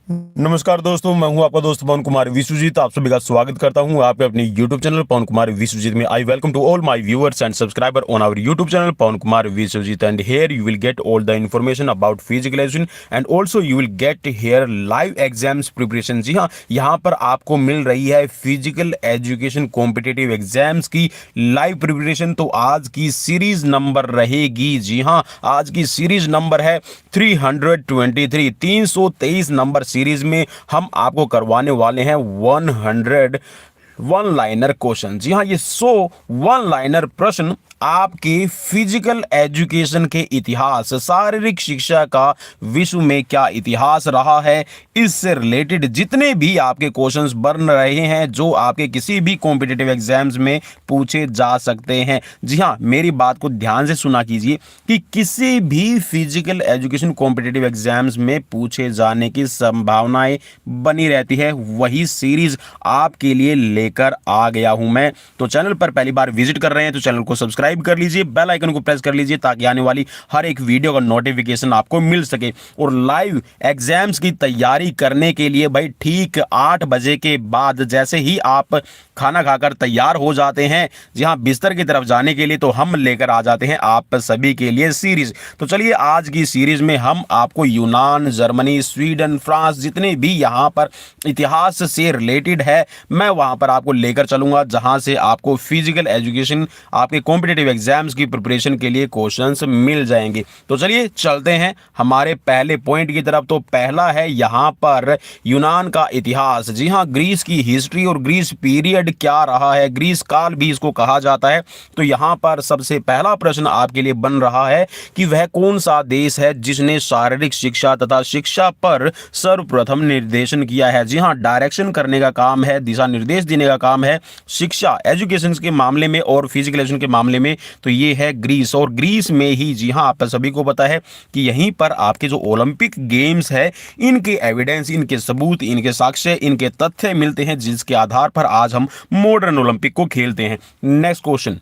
नमस्कार दोस्तों, मैं हूं आपका दोस्त पवन कुमार विश्वजीत। आप सभी का स्वागत करता हूं आपके अपने YouTube चैनल पवन कुमार विश्वजीत में। I welcome to all my viewers and subscriber on our YouTube channel Pawan Kumar Vishwajeet, and here you will get all the information about physical education and also you will get here live exams preparation. जी हाँ, यहाँ पर आपको मिल रही है physical education competitive exams की live preparation. तो आज की सीरीज नंबर रहेगी, जी हाँ, आज की सीरीज नंबर है 323। 323 नंबर सीरीज में हम आपको करवाने वाले हैं 100 वन लाइनर क्वेश्चन। जी हाँ, ये 100 वन लाइनर प्रश्न आपके फिजिकल एजुकेशन के इतिहास, शारीरिक शिक्षा का विश्व में क्या इतिहास रहा है, इससे रिलेटेड जितने भी आपके क्वेश्चंस बन रहे हैं जो आपके किसी भी कॉम्पिटिटिव एग्जाम्स में पूछे जा सकते हैं। जी हाँ, मेरी बात को ध्यान से सुना कीजिए कि किसी भी फिजिकल एजुकेशन कॉम्पिटिटिव एग्जाम्स में पूछे जाने की संभावनाएं बनी रहती है, वही सीरीज आपके लिए लेकर आ गया हूं मैं। तो चैनल पर पहली बार विजिट कर रहे हैं तो चैनल को सब्सक्राइब कर लीजिए, बेल आइकन को प्रेस कर लीजिए ताकि आने वाली हर एक वीडियो का नोटिफिकेशन आपको मिल सके। और लाइव एग्जाम्स की तैयारी करने के लिए भाई ठीक 8 बजे के बाद जैसे ही आप खाना खाकर तैयार हो जाते हैं, जहां बिस्तर की तरफ जाने के लिए, तो हम लेकर आ जाते हैं आप सभी के लिए सीरीज। तो चलिए, आज की सीरीज में हम आपको यूनान, जर्मनी, स्वीडन, फ्रांस, जितने भी यहां पर इतिहास से रिलेटेड है, मैं वहां पर आपको लेकर चलूंगा जहां से आपको फिजिकल एजुकेशन, आपके कॉम्पिटिटिव एग्जाम्स की प्रिपरेशन के लिए क्वेश्चंस मिल जाएंगे। तो चलिए चलते हैं हमारे पहले पॉइंट की तरफ। तो पहला है यहां पर यूनान का इतिहास। जी हां, ग्रीस की हिस्ट्री और ग्रीस पीरियड क्या रहा है, ग्रीस काल भी इसको कहा जाता है। तो यहां पर सबसे पहला प्रश्न आपके लिए बन रहा है कि वह कौन सा देश है जिसने शारीरिक शिक्षा तथा शिक्षा पर सर्वप्रथम निर्देशन किया है। जी हां, डायरेक्शन करने का काम है, दिशा निर्देश देने का काम है शिक्षा एजुकेशन के मामले में और फिजिकल एजुकेशन के मामले में, तो ये है ग्रीस। और ग्रीस में ही, जी हां, आप सभी को पता है कि यहीं पर आपके जो ओलंपिक गेम्स है, इनके एविडेंस, इनके सबूत, इनके साक्ष्य, इनके तथ्य मिलते हैं जिसके आधार पर आज हम मॉडर्न ओलंपिक को खेलते हैं। नेक्स्ट क्वेश्चन,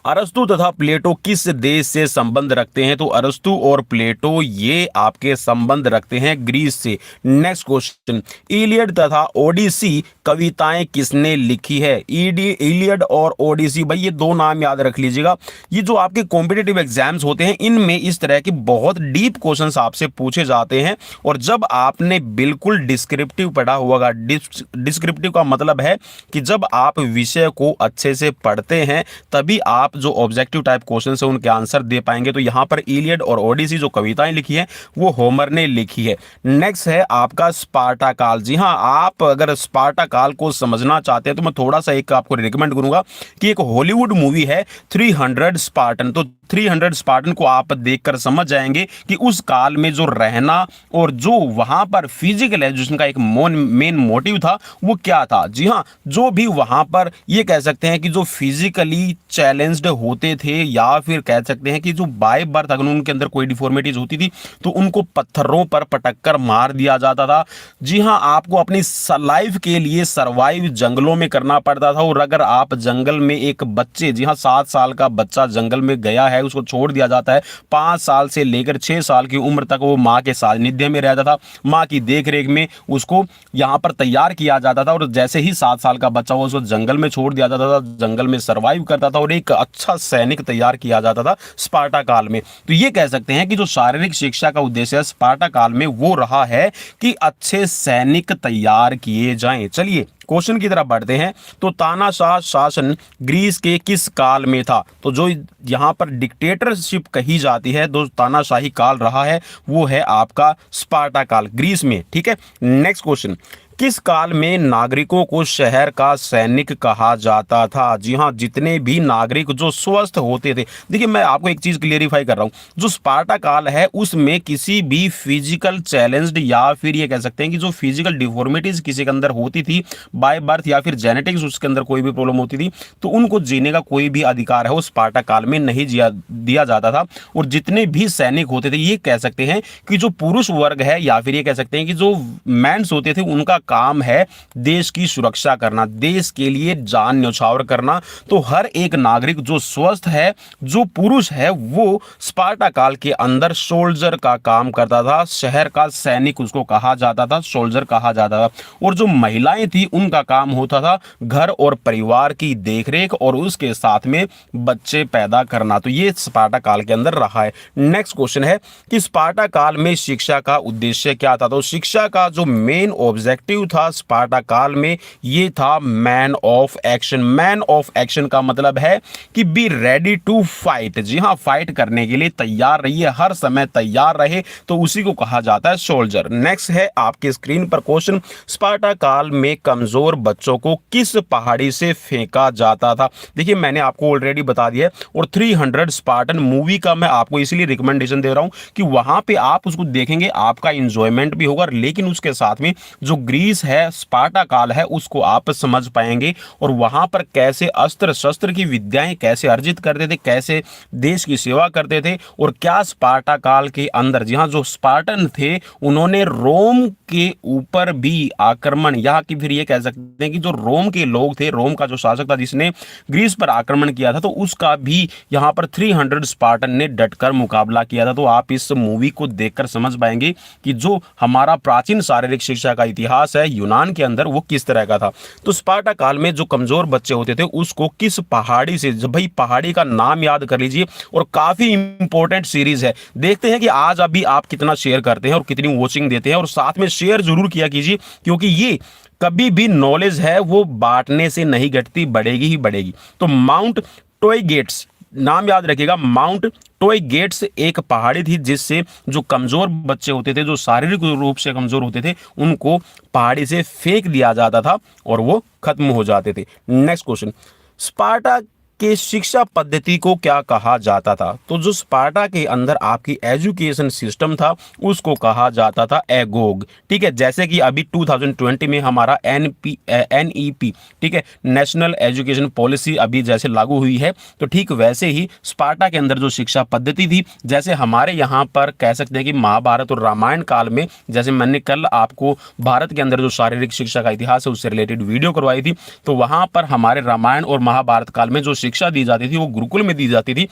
अरस्तु तथा प्लेटो किस देश से संबंध रखते हैं। तो अरस्तु और प्लेटो ये आपके संबंध रखते हैं ग्रीस से। नेक्स्ट क्वेश्चन, इलियड तथा ओडिसी कविताएं किसने लिखी है। इलियड और ओडिसी, भाई ये दो नाम याद रख लीजिएगा। ये जो आपके कॉम्पिटिटिव एग्जाम्स होते हैं, इनमें इस तरह के बहुत डीप क्वेश्चंस आपसे पूछे जाते हैं। और जब आपने बिल्कुल डिस्क्रिप्टिव पढ़ा होगा, डिस्क्रिप्टिव का मतलब है कि जब आप विषय को अच्छे से पढ़ते हैं तभी आप जो ऑब्जेक्टिव टाइप क्वेश्चन है उनके आंसर दे पाएंगे। तो यहां पर इलियड और ओडिसी जो कविताएं लिखी है वो होमर ने लिखी है। नेक्स्ट है आपका स्पार्टा काल। जी हां, आप अगर स्पार्टा काल को समझना चाहते हैं तो मैं थोड़ा सा एक आपको रिकमेंड करूंगा कि एक हॉलीवुड मूवी है 300 स्पार्टन। तो 300 स्पार्टन को आप देखकर समझ जाएंगे कि उस काल में जो रहना और जो वहां पर फिजिकल एजुकेशन का एक मेन मोटिव था वो क्या था। जी हां, जो भी वहां पर ये कह सकते हैं कि जो फिजिकली चैलेंज्ड होते थे, या फिर कह सकते हैं कि जो बाय बर्थ अगर उनके अंदर कोई डिफॉर्मिटीज होती थी तो उनको पत्थरों पर पटक कर मार दिया जाता था। जी हां, आपको अपनी लाइफ के लिए सरवाइव जंगलों में करना पड़ता था। और अगर आप जंगल में एक बच्चे, जी हां 7 साल का बच्चा जंगल में गया है, उसको छोड़ दिया जाता है। 5 साल से लेकर 6 साल की उम्र तक वो माँ के सानिध्य में रहता था, माँ की देखरेख में उसको यहाँ पर तैयार किया जाता था। और जैसे ही 7 साल का बच्चा हो उसको जंगल में छोड़ दिया जाता था, जंगल में सरवाइव करता था और एक अच्छा सैनिक तैयार किया जाता था स्पार्टा काल में। तो ये कह सकते हैं कि जो शारीरिक शिक्षा का उद्देश्य है स्पार्टा काल में वो रहा है कि अच्छे सैनिक तैयार किए जाएं। चलिए क्वेश्चन की तरफ बढ़ते हैं। तो तानाशाह शासन ग्रीस के किस काल में था। तो जो यहां पर डिक्टेटरशिप कही जाती है, जो तानाशाही काल रहा है, वो है आपका स्पार्टा काल ग्रीस में। ठीक है, नेक्स्ट क्वेश्चन, किस काल में नागरिकों को शहर का सैनिक कहा जाता था। जी हां, जितने भी नागरिक जो स्वस्थ होते थे। देखिए, मैं आपको एक चीज क्लियरिफाई कर रहा हूं, जो स्पार्टा काल है उसमें किसी भी फिजिकल चैलेंज्ड या फिर ये कह सकते हैं कि जो फिजिकल डिफॉर्मिटीज किसी के अंदर होती थी बाय बर्थ या फिर जेनेटिक्स, उसके अंदर कोई भी प्रॉब्लम होती थी, तो उनको जीने का कोई भी अधिकार है वो स्पार्टा काल में नहीं दिया जाता था। और जितने भी सैनिक होते थे, ये कह सकते हैं कि जो पुरुष वर्ग है या फिर ये कह सकते हैं कि जो मैंस होते थे, उनका काम है देश की सुरक्षा करना, देश के लिए जान न्यौछावर करना। तो हर एक नागरिक जो स्वस्थ है, जो पुरुष है, वो स्पार्टा काल के अंदर सोल्जर का काम करता था। शहर का सैनिक उसको कहा जाता था, सोल्जर कहा जाता था। और जो महिलाएं थी उनका काम होता था घर और परिवार की देखरेख और उसके साथ में बच्चे पैदा करना। तो ये स्पार्टा काल के अंदर रहा है। नेक्स्ट क्वेश्चन है कि स्पार्टा काल में शिक्षा का उद्देश्य क्या था? तो शिक्षा का जो मेन ऑब्जेक्टिव था स्पार्टा काल में, ये था man of action. Man of action का मतलब है कि बी रेडी टू फाइट। जी हाँ, फाइट करने के लिए तैयार रहिए, हर समय तैयार रहे, तो उसी को कहा जाता है सोल्जर। नेक्स्ट है आपके स्क्रीन पर क्वेश्चन, स्पार्टा काल में कमजोर बच्चों को किस पहाड़ी से फेंका जाता था? देखिए मैंने आपको ऑलरेडी बता दिया है, और 300 स्पार्टन मूवी का मैं आपको इसलिए रिकमेंडेशन दे रहा हूं कि वहां पे आप उसको देखेंगे, आपका इंजॉयमेंट भी होगा, लेकिन उसके साथ में जो ग्रीस है, स्पार्टा काल है, उसको आप समझ पाएंगे। और वहां पर कैसे अस्त्र शस्त्र की विद्याएं कैसे अर्जित करते थे, कैसे देश की सेवा करते थे, और क्या स्पार्टा काल के अंदर, जी हाँ, जो स्पार्टन थे उन्होंने रोम के ऊपर भी आक्रमण, यहाँ की फिर ये कह सकते हैं कि जो रोम के लोग थे, रोम का जो शासक था जिसने ग्रीस पर आक्रमण किया था, तो उसका भी यहाँ पर 300 स्पार्टन ने डटकर मुकाबला किया था। तो आप इस मूवी को देखकर समझ पाएंगे कि जो हमारा प्राचीन शारीरिक शिक्षा का इतिहास है यूनान के अंदर, वो किस तरह का था। तो स्पार्टा काल में जो कमजोर बच्चे होते थे उसको किस पहाड़ी से, जब भाई पहाड़ी का नाम याद कर लीजिए, और काफी इंपॉर्टेंट सीरीज है। देखते हैं कि आज अभी आप कितना शेयर करते हैं और कितनी वॉचिंग देते हैं, और साथ में शेयर जरूर किया कीजिए, क्योंकि ये कभी भी नॉलेज है वो बांटने से नहीं घटती, बढ़ेगी ही बढ़ेगी। तो माउंट टॉय गेट्स, नाम याद रखिएगा, माउंट टॉय गेट्स एक पहाड़ी थी जिससे जो कमजोर बच्चे होते थे, जो शारीरिक रूप से कमजोर होते थे, उनको पहाड़ी से फेंक दिया जाता था और वो खत्म हो जाते थे। नेक्स्ट क्वेश्चन, स्पार्टा के शिक्षा पद्धति को क्या कहा जाता था? तो जो स्पार्टा के अंदर आपकी एजुकेशन सिस्टम था उसको कहा जाता था एगोग। ठीक है, जैसे कि अभी 2020 में हमारा NEP, ठीक है, नेशनल एजुकेशन पॉलिसी अभी जैसे लागू हुई है, तो ठीक वैसे ही स्पार्टा के अंदर जो शिक्षा पद्धति थी, जैसे हमारे यहाँ पर कह सकते हैं कि महाभारत और रामायण काल में, जैसे मैंने कल आपको भारत के अंदर जो शारीरिक शिक्षा का इतिहास है उससे रिलेटेड वीडियो करवाई थी, तो वहां पर हमारे रामायण और महाभारत काल में जो शिक्षा दी जाती थी वो गुरुकुल में दी जाती थी।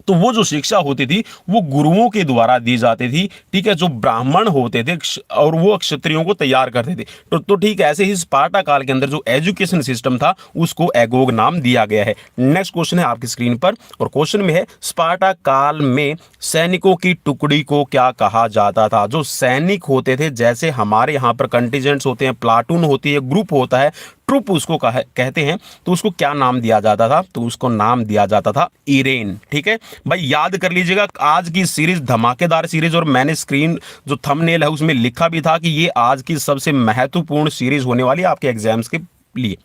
तो वो जो शिक्षा होती थी वो गुरुओं के द्वारा दी जाती थी। ठीक है, जो ब्राह्मण होते थे और वो क्षत्रियों को तैयार करते थे। तो ठीक ऐसे ही स्पार्टा काल के अंदर जो एजुकेशन सिस्टम था उसको एगोग नाम दिया गया है। नेक्स्ट क्वेश्चन है आपकी स्क्रीन पर, और क्वेश्चन में है स्पार्टा काल में सैनिकों की टुकड़ी को क्या कहा जाता था? जो सैनिक होते थे, जैसे हमारे यहाँ पर कंटीजेंट्स होते हैं, प्लाटून होती है, ग्रुप होता है, ट्रुप उसको कहते हैं, तो उसको क्या नाम दिया जाता था? तो उसको नाम दिया जाता था इरेन। ठीक है भाई, याद कर लीजिएगा, आज की सीरीज धमाकेदार सीरीज, और मैंने स्क्रीन जो थंबनेल है उसमें लिखा भी था कि ये आज की सबसे महत्वपूर्ण सीरीज होने वाली है आपके एग्जाम्स के लिए।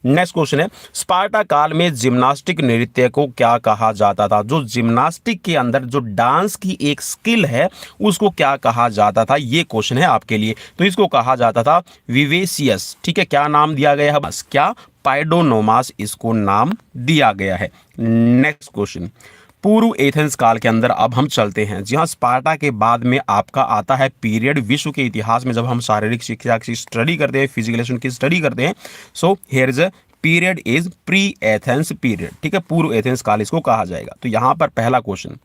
नेक्स्ट क्वेश्चन है, स्पार्टा काल में जिम्नास्टिक नृत्य को क्या कहा जाता था? जो जिम्नास्टिक के अंदर जो डांस की एक स्किल है उसको क्या कहा जाता था? ये क्वेश्चन है आपके लिए। तो इसको कहा जाता था विवेसियस। ठीक है, क्या नाम दिया गया है? बस क्या पाइडोनोमास इसको नाम दिया गया है। नेक्स्ट क्वेश्चन, पूर्व एथेंस काल के अंदर अब हम चलते हैं। जी हाँ, स्पार्टा के बाद में आपका आता है पीरियड विश्व के इतिहास में जब हम शारीरिक शिक्षा की स्टडी करते हैं, फिजिकल एजुकेशन की स्टडी करते हैं। So here is a period is pre Athens period. ठीक है, पूर्व एथेंस काल इसको कहा जाएगा। तो यहाँ पर पहला क्वेश्चन,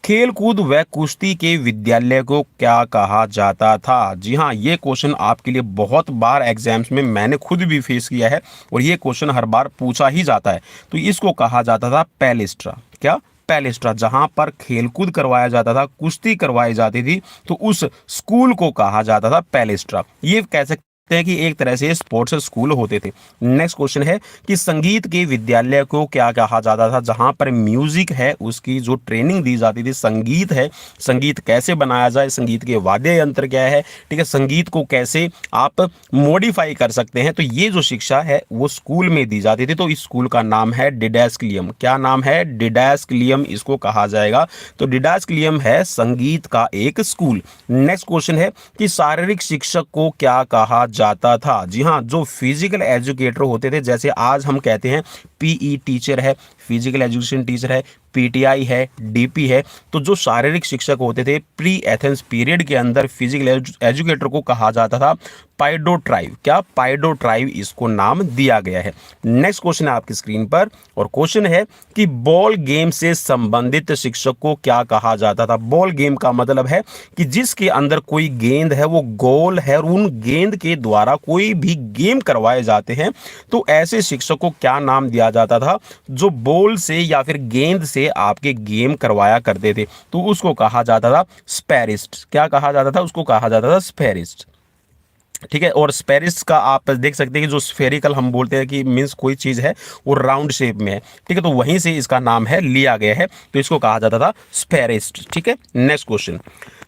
खेल कूद व कुश्ती के विद्यालय को क्या कहा जाता था? जी हाँ, ये क्वेश्चन आपके लिए बहुत बार एग्जाम्स में मैंने खुद भी फेस किया है और ये क्वेश्चन हर बार पूछा ही जाता है। तो इसको कहा जाता था पैलेस्ट्रा। क्या? पैलेस्ट्रा। जहां पर खेलकूद करवाया जाता था, कुश्ती करवाई जाती थी, तो उस स्कूल को कहा जाता था पैलेस्ट्रा। ये कह सकते हैं कि एक तरह से स्पोर्ट्स स्कूल होते थे। नेक्स्ट क्वेश्चन है कि संगीत के विद्यालय को क्या कहा जाता था? जहां पर म्यूजिक है उसकी जो ट्रेनिंग दी जाती थी, संगीत है, संगीत कैसे बनाया जाए, संगीत के वाद्य यंत्र क्या है, ठीक है, संगीत को कैसे आप मॉडिफाई कर सकते हैं, तो ये जो शिक्षा है वो स्कूल में दी जाती थी। तो इस स्कूल का नाम है डिडैस्किलियम। क्या नाम है? डिडैस्किलियम इसको कहा जाएगा। तो डिडैस्किलियम है संगीत का एक स्कूल। नेक्स्ट क्वेश्चन है कि शारीरिक शिक्षक को क्या कहा जाता था? जी हाँ, जो फिजिकल एजुकेटर होते थे, जैसे आज हम कहते हैं पीई टीचर है, फिजिकल एजुकेशन टीचर है, पीटीआई है, डीपी है। तो जो शारीरिक शिक्षक होते थे प्री एथेंस पीरियड के अंदर फिजिकल एजुकेटर को कहा जाता था पाइडोट्राइव। क्या? पाइडोट्राइव इसको नाम दिया गया है। नेक्स्ट क्वेश्चन है आपकी स्क्रीन पर और क्वेश्चन है कि बॉल गेम से संबंधित शिक्षक को क्या कहा जाता था? बॉल गेम का मतलब है कि जिसके अंदर कोई गेंद है वो गोल है और उन गेंद के द्वारा कोई भी गेम करवाए जाते हैं, तो ऐसे शिक्षक को क्या नाम दिया जाता था? जो बॉल से या फिर गेंद से आपके गेम करवाया करते थे, तो उसको कहा जाता था स्पैरिस्ट। क्या कहा जाता था? उसको कहा जाता था स्पैरिस्ट। ठीक है। और स्पेरिस का आप देख सकते हैं कि जो स्फेरिकल हम बोलते हैं कि मीन्स कोई चीज़ है वो राउंड शेप में है। ठीक है। तो वहीं से इसका नाम है लिया गया है, तो इसको कहा जाता था स्पेरिस्ट। ठीक है। नेक्स्ट क्वेश्चन,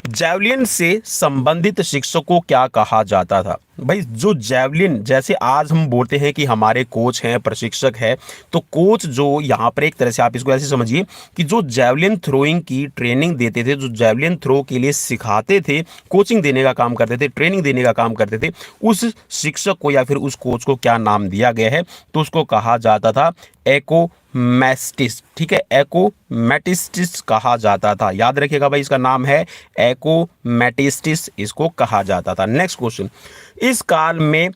जैवलिन से संबंधित शिक्षक को क्या कहा जाता था? भाई जो जैवलिन, जैसे आज हम बोलते हैं कि हमारे कोच हैं, प्रशिक्षक है, तो कोच जो यहाँ पर एक तरह से आप इसको ऐसे समझिए कि जो जैवलिन थ्रोइंग की ट्रेनिंग देते थे, जो जैवलिन थ्रो के लिए सिखाते थे, कोचिंग देने का काम करते थे, ट्रेनिंग देने का काम करते थे, उस शिक्षक को या फिर उस कोच को क्या नाम दिया गया है? तो उसको कहा जाता था एकोमैस्टिस। ठीक है। एकोमैटिस्टिस कहा जाता था। याद रखिएगा भाई, इसका नाम है एकोमैटिस्टिस, इसको कहा जाता था। नेक्स्ट क्वेश्चन, इस काल में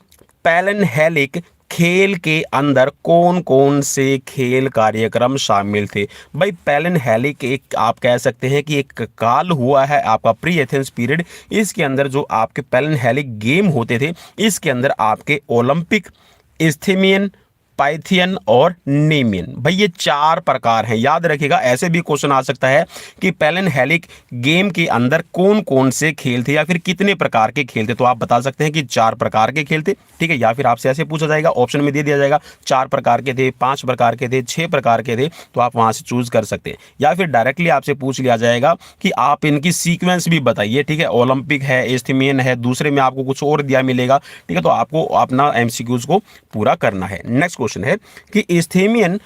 पैलिनहेलिक खेल के अंदर कौन कौन से खेल कार्यक्रम शामिल थे? भाई पैलिनहेलिक एक आप कह सकते हैं कि एक काल हुआ है आपका प्री एथेंस पीरियड। इसके अंदर जो आपके पैलिनहेलिक गेम होते थे, इसके अंदर आपके ओलंपिक, इस्थीमियन, पाइथियन और नेमियन, भाई ये 4 प्रकार हैं। याद रखिएगा, ऐसे भी क्वेश्चन आ सकता है कि पैलिनहेलिक गेम के अंदर कौन कौन से खेल थे या फिर कितने प्रकार के खेल थे, तो आप बता सकते हैं कि 4 प्रकार के खेल थे। ठीक है। या फिर आपसे ऐसे पूछा जाएगा, ऑप्शन में दे दिया जाएगा 4 प्रकार के थे, 5 प्रकार के थे, 6 प्रकार के थे, तो आप वहां से चूज कर सकते हैं। या फिर डायरेक्टली आपसे पूछ लिया जाएगा कि आप इनकी सीक्वेंस भी बताइए। ठीक है। ओलंपिक है, एस्थीमियन है, दूसरे में आपको कुछ और दिया मिलेगा। ठीक है। तो आपको अपना एमसीक्यूज को पूरा करना है। नेक्स्ट क्वेश्चन है कि एस्थीमियन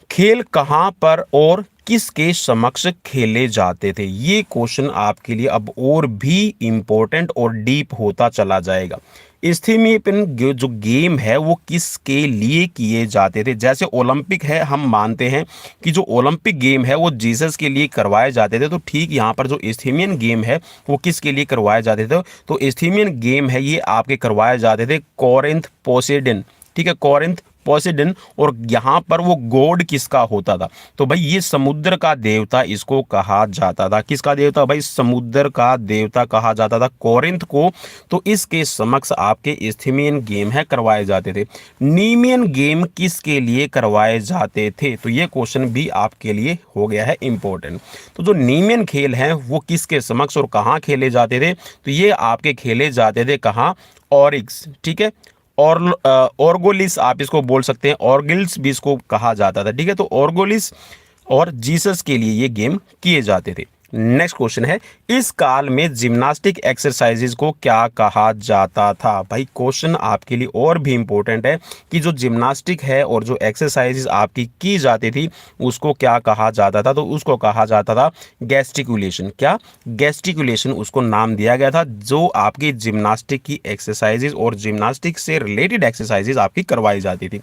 खेल कहां पर और किसके समक्ष खेले जाते थे? ये क्वेश्चन आपके लिए अब और भी इंपॉर्टेंट और डीप होता चला जाएगा। एस्थीमियन जो गेम है वो किसके लिए किए जाते थे? जैसे ओलंपिक है, हम मानते हैं कि जो ओलंपिक गेम है वो जीसस के लिए करवाए जाते थे, तो ठीक यहाँ पर जो एस्थीमियन गेम है वो किसके लिए करवाए जाते थे? तो एस्थीमियन गेम है ये आपके करवाए जाते थे कोरिन्थ पोसेडन। ठीक है। कोरिन्थ पोसेडन। और यहां पर वो गॉड किसका होता था? तो भाई ये समुद्र का देवता इसको कहा जाता था। किसका देवता? भाई समुद्र का देवता कहा जाता था कोरिन्थ को। तो इसके समक्ष आपके एस्थीमियन गेम है करवाए जाते थे। नीमियन गेम किसके लिए करवाए जाते थे? तो ये क्वेश्चन भी आपके लिए हो गया है इंपॉर्टेंट। तो जो नीमियन खेल हैं वो किसके समक्ष और कहाँ खेले जाते थे? तो ये आपके खेले जाते थे कहाँ? ऑरिक्स। ठीक है। और ऑर्गोलिस आप इसको बोल सकते हैं, ऑर्गिल्स भी इसको कहा जाता था। ठीक है। तो ऑर्गोलिस और जीसस के लिए ये गेम किए जाते थे। नेक्स्ट क्वेश्चन है, इस काल में जिम्नास्टिक एक्सरसाइजेज को क्या कहा जाता था? भाई क्वेश्चन आपके लिए और भी इंपॉर्टेंट है कि जो जिम्नास्टिक है और जो एक्सरसाइजेज आपकी की जाती थी उसको क्या कहा जाता था? तो उसको कहा जाता था गेस्टिकुलेशन। क्या? गेस्टिकुलेशन उसको नाम दिया गया था, जो आपकी जिम्नास्टिक की एक्सरसाइजेज और जिम्नास्टिक से रिलेटेड एक्सरसाइजेज आपकी करवाई जाती थी।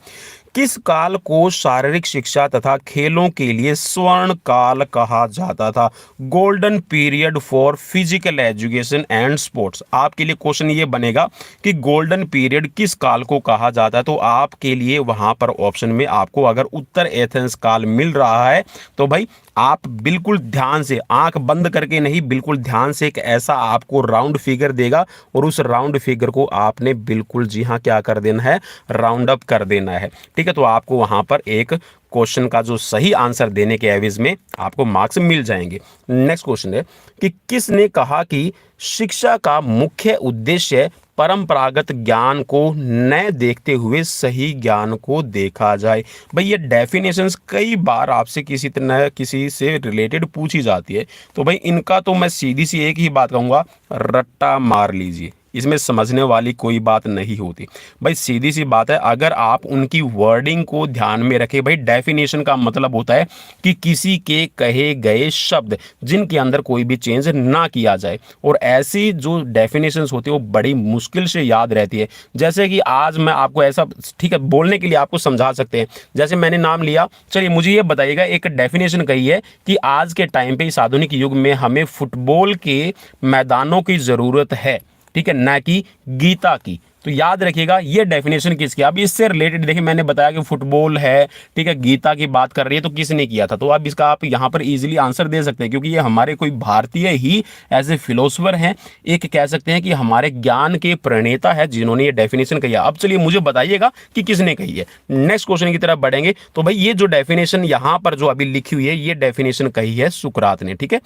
किस काल को शारीरिक शिक्षा तथा खेलों के लिए स्वर्ण काल कहा जाता था? Golden period for physical education and sports. आपके लिए क्वेश्चन ये बनेगा कि गोल्डन पीरियड किस काल को कहा जाता है? तो आपके लिए वहां पर ऑप्शन में आपको अगर उत्तर एथेंस काल मिल रहा है तो भाई आप बिल्कुल ध्यान से, आंख बंद करके नहीं, बिल्कुल ध्यान से एक ऐसा आपको राउंड फिगर देगा और उस राउंड फिगर को आपने बिल्कुल जी हाँ क्या कर देना है? राउंड अप कर देना है। ठीक है। तो आपको वहां पर एक क्वेश्चन का जो सही आंसर देने के एवज में आपको मार्क्स मिल जाएंगे। नेक्स्ट क्वेश्चन है कि किसने कहा कि शिक्षा का मुख्य उद्देश्य परंपरागत ज्ञान को न देखते हुए सही ज्ञान को देखा जाए? भाई ये डेफिनेशंस कई बार आपसे किसी से रिलेटेड पूछी जाती है, तो भाई इनका तो मैं सीधी सी एक ही बात कहूंगा, रट्टा मार लीजिए। इसमें समझने वाली कोई बात नहीं होती भाई, सीधी सी बात है। अगर आप उनकी वर्डिंग को ध्यान में रखें भाई, डेफिनेशन का मतलब होता है कि किसी के कहे गए शब्द जिनके अंदर कोई भी चेंज ना किया जाए, और ऐसी जो डेफिनेशंस होती है वो बड़ी मुश्किल से याद रहती है। जैसे कि आज मैं आपको ऐसा, ठीक है, बोलने के लिए आपको समझा सकते हैं। जैसे मैंने नाम लिया, चलिए मुझे ये बताइएगा, एक डेफिनेशन कही है कि आज के टाइम पे इस आधुनिक युग में हमें फुटबॉल के मैदानों की जरूरत है, ठीक है, ना कि गीता की। तो याद रखिएगा ये डेफिनेशन किसकी, अब इससे रिलेटेड देखिए मैंने बताया कि फुटबॉल है, ठीक है, गीता की बात कर रही है, तो किसने किया था। तो अब इसका आप यहां पर इजीली आंसर दे सकते हैं, क्योंकि ये हमारे कोई भारतीय ही ऐसे फिलोसफर हैं, एक कह सकते हैं कि हमारे ज्ञान के प्रणेता है जिन्होंने ये डेफिनेशन कही है। अब चलिए मुझे बताइएगा कि किसने कही है। नेक्स्ट क्वेश्चन की तरफ बढ़ेंगे। तो भाई ये जो डेफिनेशन यहां पर जो अभी लिखी हुई है, ये डेफिनेशन कही है सुकरात ने, ठीक है।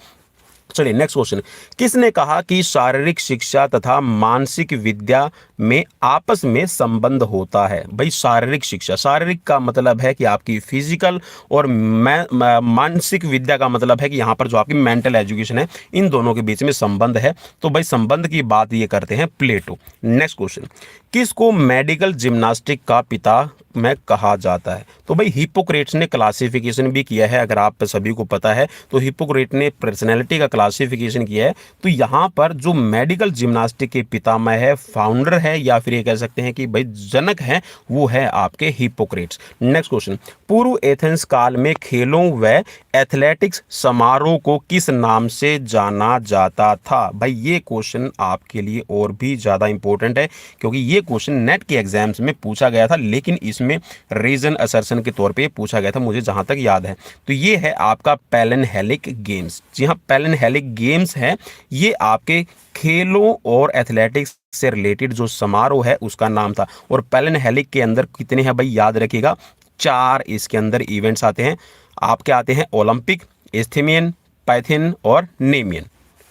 चलिए नेक्स्ट क्वेश्चन, किसने कहा कि शारीरिक शिक्षा तथा मानसिक विद्या में आपस में संबंध होता है। भाई शारीरिक शिक्षा, शारीरिक का मतलब है कि आपकी फिजिकल, और मानसिक विद्या का मतलब है कि यहाँ पर जो आपकी मेंटल एजुकेशन है, इन दोनों के बीच में संबंध है। तो भाई संबंध की बात ये करते हैं प्लेटो। नेक्स्ट क्वेश्चन, किसको मेडिकल जिम्नास्टिक का पिता में कहा जाता है। तो भाई हिप्पोक्रेट्स ने क्लासिफिकेशन भी किया है, अगर आप सभी को पता है तो हिप्पोक्रेट ने पर्सनैलिटी का क्लासिफिकेशन किया है। तो यहाँ पर जो मेडिकल जिम्नास्टिक के पितामह है, फाउंडर है, या फिर ये कह सकते हैं कि भाई जनक है, वो है आपके हिप्पोक्रेट्स। नेक्स्ट क्वेश्चन, पूर्व एथेंस काल में खेलों व एथलेटिक्स समारोह को किस नाम से जाना जाता था। भाई ये क्वेश्चन आपके लिए और भी ज़्यादा इंपॉर्टेंट है, क्योंकि ये क्वेश्चन नेट के एग्जाम्स में पूछा गया था, लेकिन इसमें रीजन असर्शन के तौर पे पूछा गया था, मुझे जहां तक याद है। तो ये है आपका पैलिनहेलिक गेम्स। जी हाँ, पैलिनहेलिक गेम्स है, ये आपके खेलों और एथलेटिक्स से रिलेटेड जो समारोह है उसका नाम था। और पैलिनहेलिक के अंदर कितने हैं भाई, याद रखिएगा 4 इसके अंदर इवेंट्स आते हैं। आपके आते हैं ओलंपिक, एस्थेमियन, पाइथियन और नेमियन।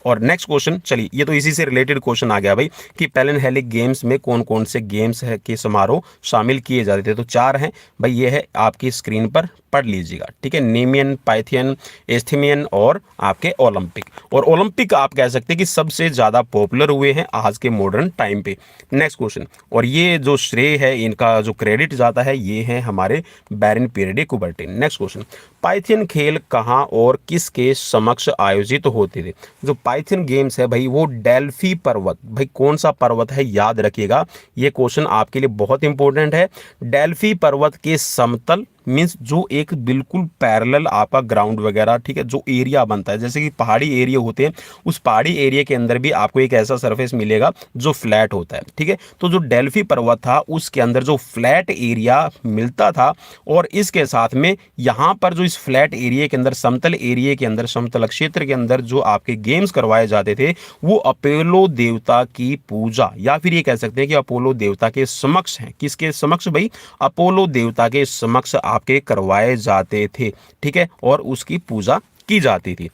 और नेक्स्ट क्वेश्चन, चलिए ये तो इसी से रिलेटेड क्वेश्चन आ गया भाई कि पैलिनहेलिक गेम्स में कौन कौन से गेम्स है के समारोह शामिल किए जाते थे। तो 4 हैं भाई, ये है आपकी स्क्रीन पर, पढ़ लीजिएगा, ठीक है। नेमियन, पाइथियन, एस्थेमियन और आपके ओलंपिक। और ओलंपिक आप कह सकते हैं कि सबसे ज़्यादा पॉपुलर हुए हैं आज के मॉडर्न टाइम पे। नेक्स्ट क्वेश्चन, और ये जो श्रेय है, इनका जो क्रेडिट जाता है, ये है हमारे Baron Pierre de Coubertin. Next question, Pythian खेल कहाँ और किसके समक्ष आयोजित होते थे। जो पाइथियन गेम्स है भाई, वो डेल्फी पर्वत, भाई कौन सा पर्वत है याद रखिएगा, ये क्वेश्चन आपके लिए बहुत इंपॉर्टेंट है। डेल्फी पर्वत के समतल मीन्स जो एक बिल्कुल पैरेलल आपका ग्राउंड वगैरह, ठीक है, जो एरिया बनता है, जैसे कि पहाड़ी एरिया होते हैं, उस पहाड़ी एरिया के अंदर भी आपको एक ऐसा सरफेस मिलेगा जो फ्लैट होता है, ठीक है। तो जो डेल्फी पर्वत था उसके अंदर जो फ्लैट एरिया मिलता था, और इसके साथ में यहाँ पर जो इस फ्लैट एरिया के अंदर, समतल एरिया के अंदर, समतल क्षेत्र के अंदर जो आपके गेम्स करवाए जाते थे, वो अपोलो देवता की पूजा, या फिर ये कह सकते हैं कि अपोलो देवता के समक्ष है। किसके समक्ष भाई, अपोलो देवता के समक्ष आपके करवाए जाते थे, ठीक है, और उसकी पूजा की जाती थी।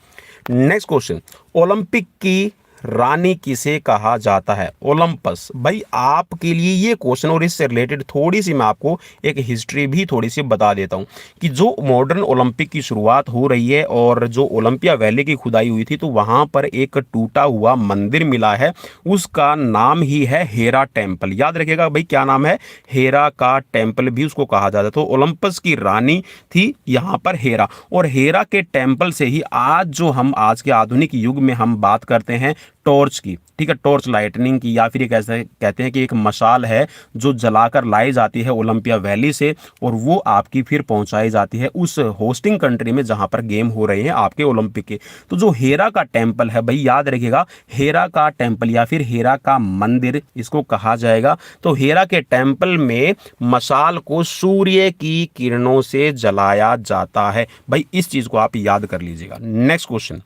नेक्स्ट क्वेश्चन, ओलंपिक की रानी किसे कहा जाता है। ओलंपस, भाई आपके लिए ये क्वेश्चन और इससे रिलेटेड थोड़ी सी मैं आपको एक हिस्ट्री भी थोड़ी सी बता देता हूं कि जो मॉडर्न ओलंपिक की शुरुआत हो रही है और जो ओलंपिया वैली की खुदाई हुई थी, तो वहां पर एक टूटा हुआ मंदिर मिला है, उसका नाम ही है हेरा टेम्पल। याद रखिएगा भाई, क्या नाम है, हेरा का टेम्पल भी उसको कहा जाता है। तो ओलंपस की रानी थी यहाँ पर हेरा, और हेरा के टेम्पल से ही आज जो हम आज के आधुनिक युग में हम बात करते हैं टॉर्च की, ठीक है, टॉर्च लाइटनिंग की, या फिर एक ऐसा कहते हैं कि एक मशाल है जो जलाकर लाई जाती है ओलंपिया वैली से, और वो आपकी फिर पहुंचाई जाती है उस होस्टिंग कंट्री में जहां पर गेम हो रहे हैं आपके ओलंपिक के। तो जो हेरा का टेम्पल है भाई, याद रखिएगा, हेरा का टेम्पल या फिर हेरा का मंदिर इसको कहा जाएगा। तो हेरा के टेम्पल में मशाल को सूर्य की किरणों से जलाया जाता है। भाई इस चीज को आप याद कर लीजिएगा। नेक्स्ट क्वेश्चन,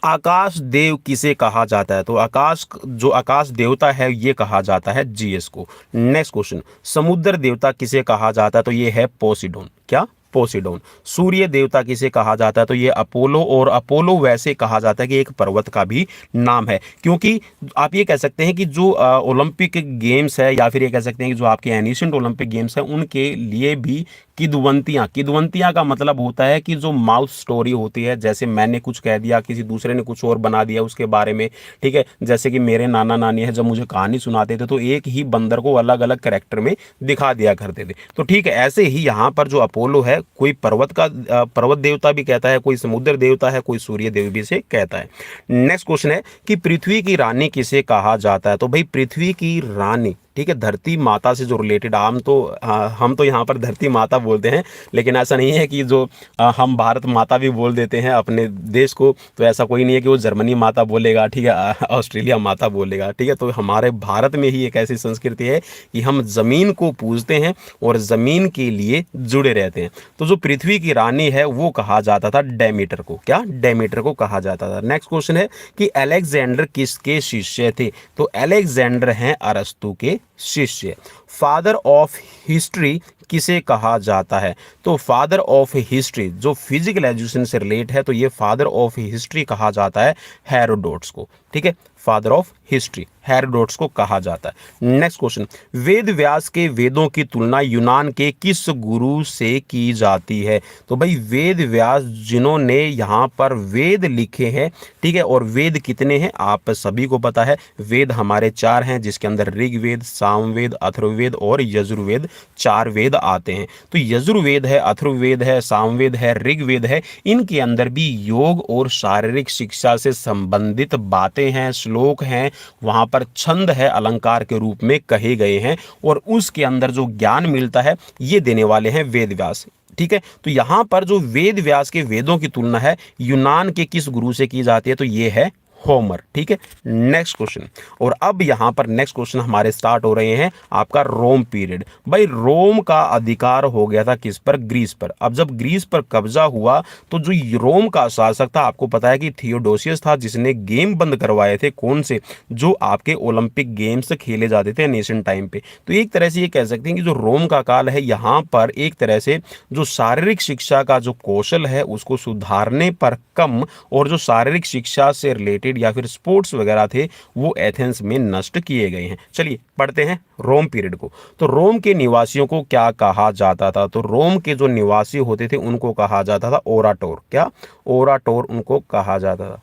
आकाश देव किसे कहा जाता है। तो आकाश, जो आकाश देवता है, ये कहा जाता है जीएस को। नेक्स्ट क्वेश्चन, समुद्र देवता किसे कहा जाता है। तो ये है पोसिडोन। क्या, पोसीडोन। सूर्य देवता किसे कहा जाता है? तो ये अपोलो, और अपोलो वैसे कहा जाता है कि एक पर्वत का भी नाम है, क्योंकि आप ये कह सकते हैं कि जो ओलंपिक गेम्स है, या फिर ये कह सकते हैं कि जो आपके एनिशिएंट ओलंपिक गेम्स है, उनके लिए भी किदवंतियाँ, किदवंतियाँ का मतलब होता है कि जो माउथ स्टोरी होती है, जैसे मैंने कुछ कह दिया, किसी दूसरे ने कुछ और बना दिया उसके बारे में, ठीक है। जैसे कि मेरे नाना नानी है, जब मुझे कहानी सुनाते थे तो एक ही बंदर को अलग अलग कैरेक्टर में दिखा दिया करते थे। तो ठीक है, ऐसे ही यहाँ पर जो अपोलो है, कोई पर्वत का पर्वत देवता भी कहता है, कोई समुद्र देवता है, कोई सूर्य देव भी से कहता है। नेक्स्ट क्वेश्चन है कि पृथ्वी की रानी किसे कहा जाता है? तो भाई पृथ्वी की रानी, ठीक है, धरती माता से जो रिलेटेड, हम तो यहाँ पर धरती माता बोलते हैं, लेकिन ऐसा नहीं है कि जो हम भारत माता भी बोल देते हैं अपने देश को, तो ऐसा कोई नहीं है कि वो जर्मनी माता बोलेगा, ठीक है, ऑस्ट्रेलिया माता बोलेगा, ठीक है। तो हमारे भारत में ही एक ऐसी संस्कृति है कि हम जमीन को पूजते हैं और जमीन के लिए जुड़े रहते हैं। तो जो पृथ्वी की रानी है वो कहा जाता था डेमीटर को, क्या? डेमीटर को कहा जाता था। नेक्स्ट क्वेश्चन है कि अलेक्जेंडर किसके शिष्य थे? तो अलेक्जेंडर हैं अरस्तु के शिष्य। फादर ऑफ हिस्ट्री किसे कहा जाता है? तो फादर ऑफ हिस्ट्री जो फिजिकल एजुकेशन से रिलेट है, तो ये फादर ऑफ हिस्ट्री कहा जाता है हेरोडोट्स को, ठीक है। फादर ऑफ हिस्ट्री हेरोडोट्स को कहा जाता है। नेक्स्ट क्वेश्चन, वेद व्यास के वेदों की तुलना यूनान के किस गुरु से की जाती है? तो भाई वेद व्यास जिन्होंने यहाँ पर वेद लिखे हैं, ठीक है, और वेद कितने हैं आप सभी को पता है, वेद हमारे 4 हैं, जिसके अंदर ऋग्वेद, सामवेद, अथर्ववेद और यजुर्वेद 4 वेद आते हैं। तो यजुर्वेद है, अथर्ववेद है, सामवेद है, ऋग्वेद है, इनके अंदर भी योग और शारीरिक शिक्षा से संबंधित बातें हैं, श्लोक हैं, वहां पर छंद है, अलंकार के रूप में कहे गए हैं, और उसके अंदर जो ज्ञान मिलता है ये देने वाले हैं वेद व्यास, ठीक है। तो यहां पर जो वेद व्यास के वेदों की तुलना है यूनान के किस गुरु से की जाती है? तो ये है होमर, ठीक है। नेक्स्ट क्वेश्चन, और अब यहां पर नेक्स्ट क्वेश्चन हमारे स्टार्ट हो रहे हैं आपका रोम पीरियड। भाई रोम का अधिकार हो गया था किस पर? ग्रीस पर। अब जब ग्रीस पर कब्जा हुआ तो जो रोम का शासक था, आपको पता है कि थियोडोसियस था, जिसने गेम बंद करवाए थे, कौन से? जो आपके ओलंपिक गेम्स खेले जाते थे नेशन टाइम पे। तो एक तरह से ये कह सकते हैं कि जो रोम का काल है, यहाँ पर एक तरह से जो शारीरिक शिक्षा का जो कौशल है उसको सुधारने पर कम, और जो शारीरिक शिक्षा से रिलेटेड या फिर स्पोर्ट्स वगैरह थे वो एथेंस में नष्ट किए गए हैं। चलिए पढ़ते हैं रोम पीरियड को। तो रोम के निवासियों को क्या कहा जाता था? तो रोम के जो निवासी होते थे उनको कहा जाता था ओराटोर, क्या? ओराटोर उनको कहा जाता था,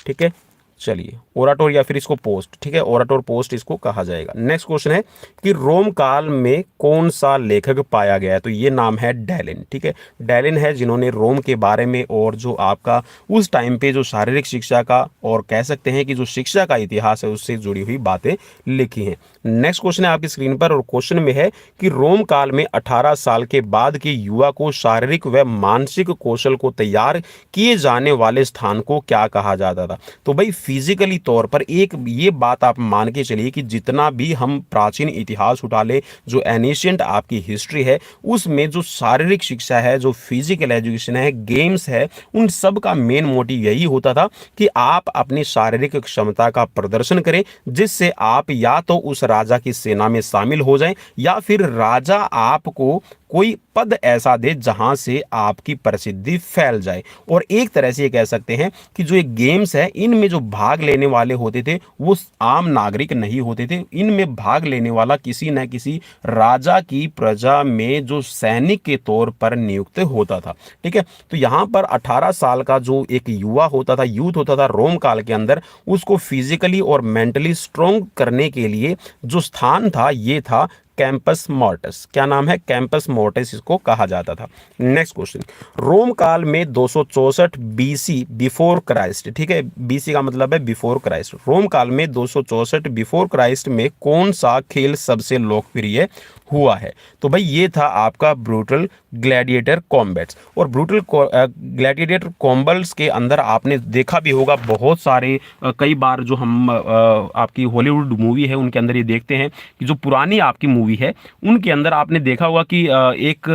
ठीक है। चलिए ओराटोर या फिर इसको पोस्ट, ठीक है, ओराटोर पोस्ट इसको कहा जाएगा। नेक्स्ट क्वेश्चन है कि रोम काल में कौन सा लेखक पाया गया है? तो ये नाम है डेलिन, ठीक है। डेलिन है जिन्होंने रोम के बारे में और जो आपका उस टाइम पे जो शारीरिक शिक्षा का और कह सकते हैं कि जो शिक्षा का इतिहास है उससे जुड़ी हुई बातें लिखी हैं। नेक्स्ट क्वेश्चन है आपकी स्क्रीन पर, और क्वेश्चन में है कि रोम काल में 18 साल के बाद के युवा को शारीरिक व मानसिक कौशल को तैयार किए जाने वाले स्थान को क्या कहा जाता था? तो भाई फिजिकली तौर पर एक ये बात आप मान के चलिए कि जितना भी हम प्राचीन इतिहास उठा ले, जो एनिशिएंट आपकी हिस्ट्री है, उसमें जो शारीरिक शिक्षा है, जो फिजिकल एजुकेशन है, गेम्स है, उन सब का मेन मोटिव यही होता था कि आप अपनी शारीरिक क्षमता का प्रदर्शन करें, जिससे आप या तो उस राजा की सेना में शामिल हो जाएं, या फिर राजा आपको कोई पद ऐसा दे जहां से आपकी प्रसिद्धि फैल जाए। और एक तरह से ये कह सकते हैं कि जो ये गेम्स है, इनमें जो भाग लेने वाले होते थे वो आम नागरिक नहीं होते थे, इनमें भाग लेने वाला किसी न किसी राजा की प्रजा में जो सैनिक के तौर पर नियुक्त होता था, ठीक है। तो यहाँ पर 18 साल का जो एक युवा होता था, यूथ होता था रोम काल के अंदर, उसको फिजिकली और मेंटली स्ट्रॉन्ग करने के लिए जो स्थान था ये था कैंपस मॉर्टस। क्या नाम है? कैंपस मॉर्टस इसको कहा जाता था। नेक्स्ट क्वेश्चन, रोम काल में 264 बीसी बिफोर क्राइस्ट, ठीक है, बीसी का मतलब है बिफोर क्राइस्ट। रोम काल में 264 बिफोर क्राइस्ट में कौन सा खेल सबसे लोकप्रिय हुआ है? तो भाई ये था आपका ब्रूटल ग्लैडिएटर कॉम्बैट्स। और ब्रूटल ग्लैडिएटर कॉम्बैट्स के अंदर आपने देखा भी होगा बहुत सारे कई बार जो हम आपकी हॉलीवुड मूवी है उनके अंदर ये देखते हैं कि जो पुरानी आपकी मूवी है उनके अंदर आपने देखा होगा कि एक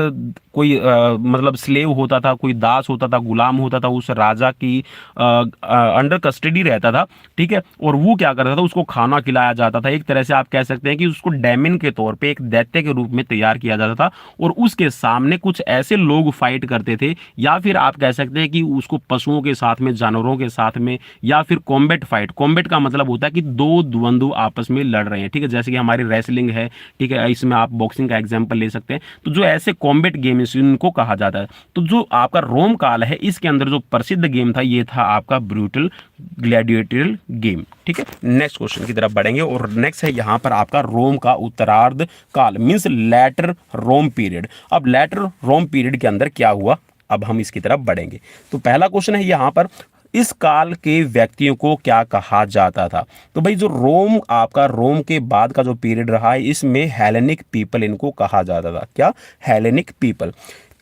कोई मतलब स्लेव होता था, कोई दास होता था, गुलाम होता था, उस राजा की अंडर कस्टडी रहता था, ठीक है। और वो क्या करता था, उसको खाना खिलाया जाता था। एक तरह से आप कह सकते हैं कि उसको डेमन के तौर पे, एक दैत्य के रूप में तैयार किया जाता था, और उसके सामने कुछ ऐसे लोग फाइट करते थे, या फिर आप कह सकते हैं कि उसको पशुओं के साथ में, जानवरों के साथ में, या फिर कॉम्बैट फाइट। कॉम्बैट का मतलब होता है कि दो द्वंद्व आपस में लड़ रहे हैं, ठीक है, जैसे कि हमारी रेसलिंग है, ठीक है, इसमें आप बॉक्सिंग का एग्जांपल ले सकते हैं। तो जो ऐसे कॉम्बैट गेम्स इनको कहा जाता है। तो जो आपका रोम काल है, इसके अंदर जो प्रसिद्ध गेम था, ये था आपका ब्रूटल ग्लैडिएटोरियल गेम, ठीक है। नेक्स्ट क्वेश्चन की तरफ बढ़ेंगे, और नेक्स्ट है यहाँ पर आपका रोम का उत्तरार्ध काल, मींस लेटर रोम पीरियड। अब लेटर रोम पीरियड के अंदर क्या हुआ, अब हम इसकी तरफ बढ़ेंगे। तो पहला क्वेश्चन है यहाँ पर, इस काल के व्यक्तियों को क्या कहा जाता था। तो भाई जो रोम, आपका रोम के बाद का जो पीरियड रहा है, इसमें हेलेनिक पीपल इनको कहा जाता था। क्या? Hellenic people.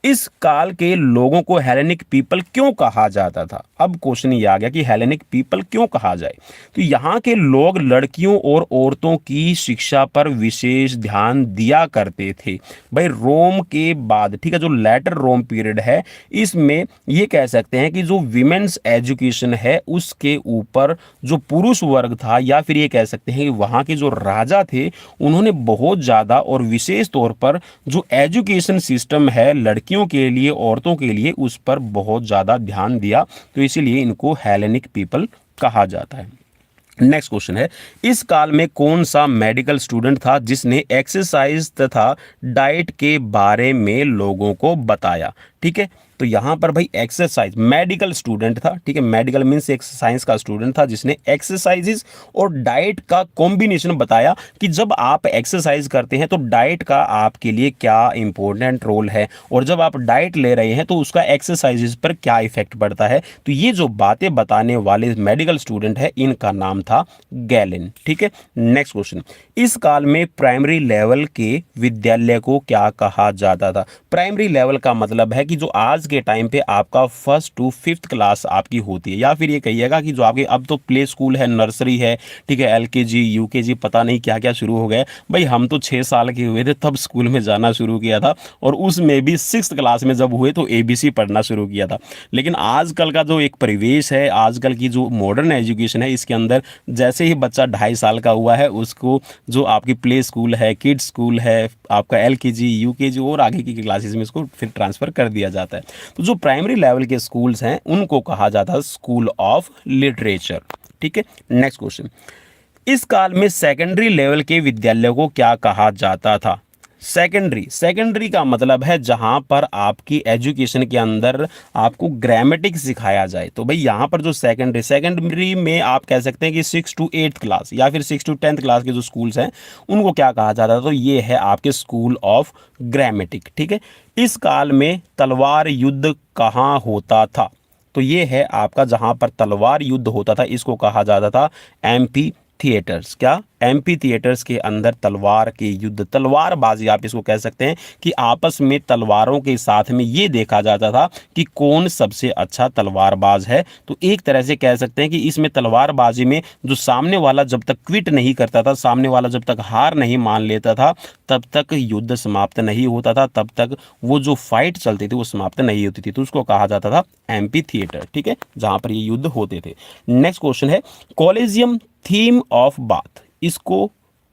इस काल के लोगों को हेलेनिक पीपल क्यों कहा जाता था। अब क्वेश्चन ये आ गया कि हेलेनिक पीपल क्यों कहा जाए। तो यहाँ के लोग लड़कियों और औरतों की शिक्षा पर विशेष ध्यान दिया करते थे। भाई रोम के बाद, ठीक है, जो लेटर रोम पीरियड है, इसमें ये कह सकते हैं कि जो विमेन्स एजुकेशन है, उसके ऊपर जो पुरुष वर्ग था, या फिर ये कह सकते हैं कि वहाँ के जो राजा थे, उन्होंने बहुत ज़्यादा और विशेष तौर पर जो एजुकेशन सिस्टम है लड़कियों के लिए, औरतों के लिए, उस पर बहुत ज़्यादा ध्यान दिया। तो इसीलिए इनको हेलेनिक पीपल कहा जाता है। नेक्स्ट क्वेश्चन है, इस काल में कौन सा मेडिकल स्टूडेंट था जिसने एक्सरसाइज तथा डाइट के बारे में लोगों को बताया। ठीक है, तो यहां पर भाई एक्सरसाइज, मेडिकल स्टूडेंट था, ठीक है, मेडिकल मींस एक साइंस का स्टूडेंट था जिसने एक्सरसाइजेस और डाइट का कॉम्बिनेशन बताया कि जब आप एक्सरसाइज करते हैं तो डाइट का आपके लिए क्या इंपॉर्टेंट रोल है, और जब आप डाइट ले रहे हैं तो उसका एक्सरसाइजेस पर क्या इफेक्ट पड़ता है। तो ये जो बातें बताने वाले मेडिकल स्टूडेंट है, इनका नाम था गैलेन। ठीक है, नेक्स्ट क्वेश्चन, इस काल में प्राइमरी लेवल के विद्यालय को क्या कहा जाता था। प्राइमरी लेवल का मतलब है कि जो आज के टाइम पे आपका 1st to 5th क्लास आपकी होती है, या फिर ये कहिएगा कि जो आपके अब तो प्ले स्कूल है, नर्सरी है, ठीक है, LKG UKG पता नहीं क्या क्या शुरू हो गए। भाई हम तो 6 साल के हुए थे तब स्कूल में जाना शुरू किया था, और उसमें भी 6th क्लास में जब हुए तो ABC पढ़ना शुरू किया था। लेकिन आजकल का जो एक परिवेश है, आजकल की जो मॉडर्न एजुकेशन है, इसके अंदर जैसे ही बच्चा 2.5 साल का हुआ है, उसको जो आपकी प्ले स्कूल है, किड्स स्कूल है, आपका LKG UKG और आगे की क्लासेस में इसको फिर ट्रांसफ़र कर दिया जाता है। तो जो प्राइमरी लेवल के स्कूल्स हैं, उनको कहा जाता है स्कूल ऑफ लिटरेचर। ठीक है, नेक्स्ट क्वेश्चन, इस काल में सेकेंडरी लेवल के विद्यालयों को क्या कहा जाता था। सेकेंडरी, सेकेंडरी का मतलब है जहां पर आपकी एजुकेशन के अंदर आपको ग्रामेटिक सिखाया जाए। तो भाई यहाँ पर जो सेकेंडरी, सेकेंडरी में आप कह सकते हैं कि 6 to 8th क्लास या फिर 6 to 10th क्लास के जो स्कूल्स हैं, उनको क्या कहा जाता है। तो ये है आपके स्कूल ऑफ ग्रामेटिक। ठीक है, इस काल में तलवार युद्ध कहाँ होता था। तो ये है आपका जहां पर तलवार युद्ध होता था, इसको कहा जाता था एम्पी थिएटर्स। क्या? एम्पी थिएटर्स के अंदर तलवार के युद्ध, तलवारबाजी आप इसको कह सकते हैं कि आपस में तलवारों के साथ में ये देखा जाता था कि कौन सबसे अच्छा तलवारबाज है। तो एक तरह से कह सकते हैं कि इसमें तलवारबाजी में जो सामने वाला जब तक क्विट नहीं करता था, सामने वाला जब तक हार नहीं मान लेता था, तब तक युद्ध समाप्त नहीं होता था, तब तक वो जो फाइट चलती थी वो समाप्त नहीं होती थी। तो उसको कहा जाता था एम्पी थिएटर। ठीक है, जहां पर ये युद्ध होते थे। नेक्स्ट क्वेश्चन है, कॉलेजियम थीम ऑफ बाथ, इसको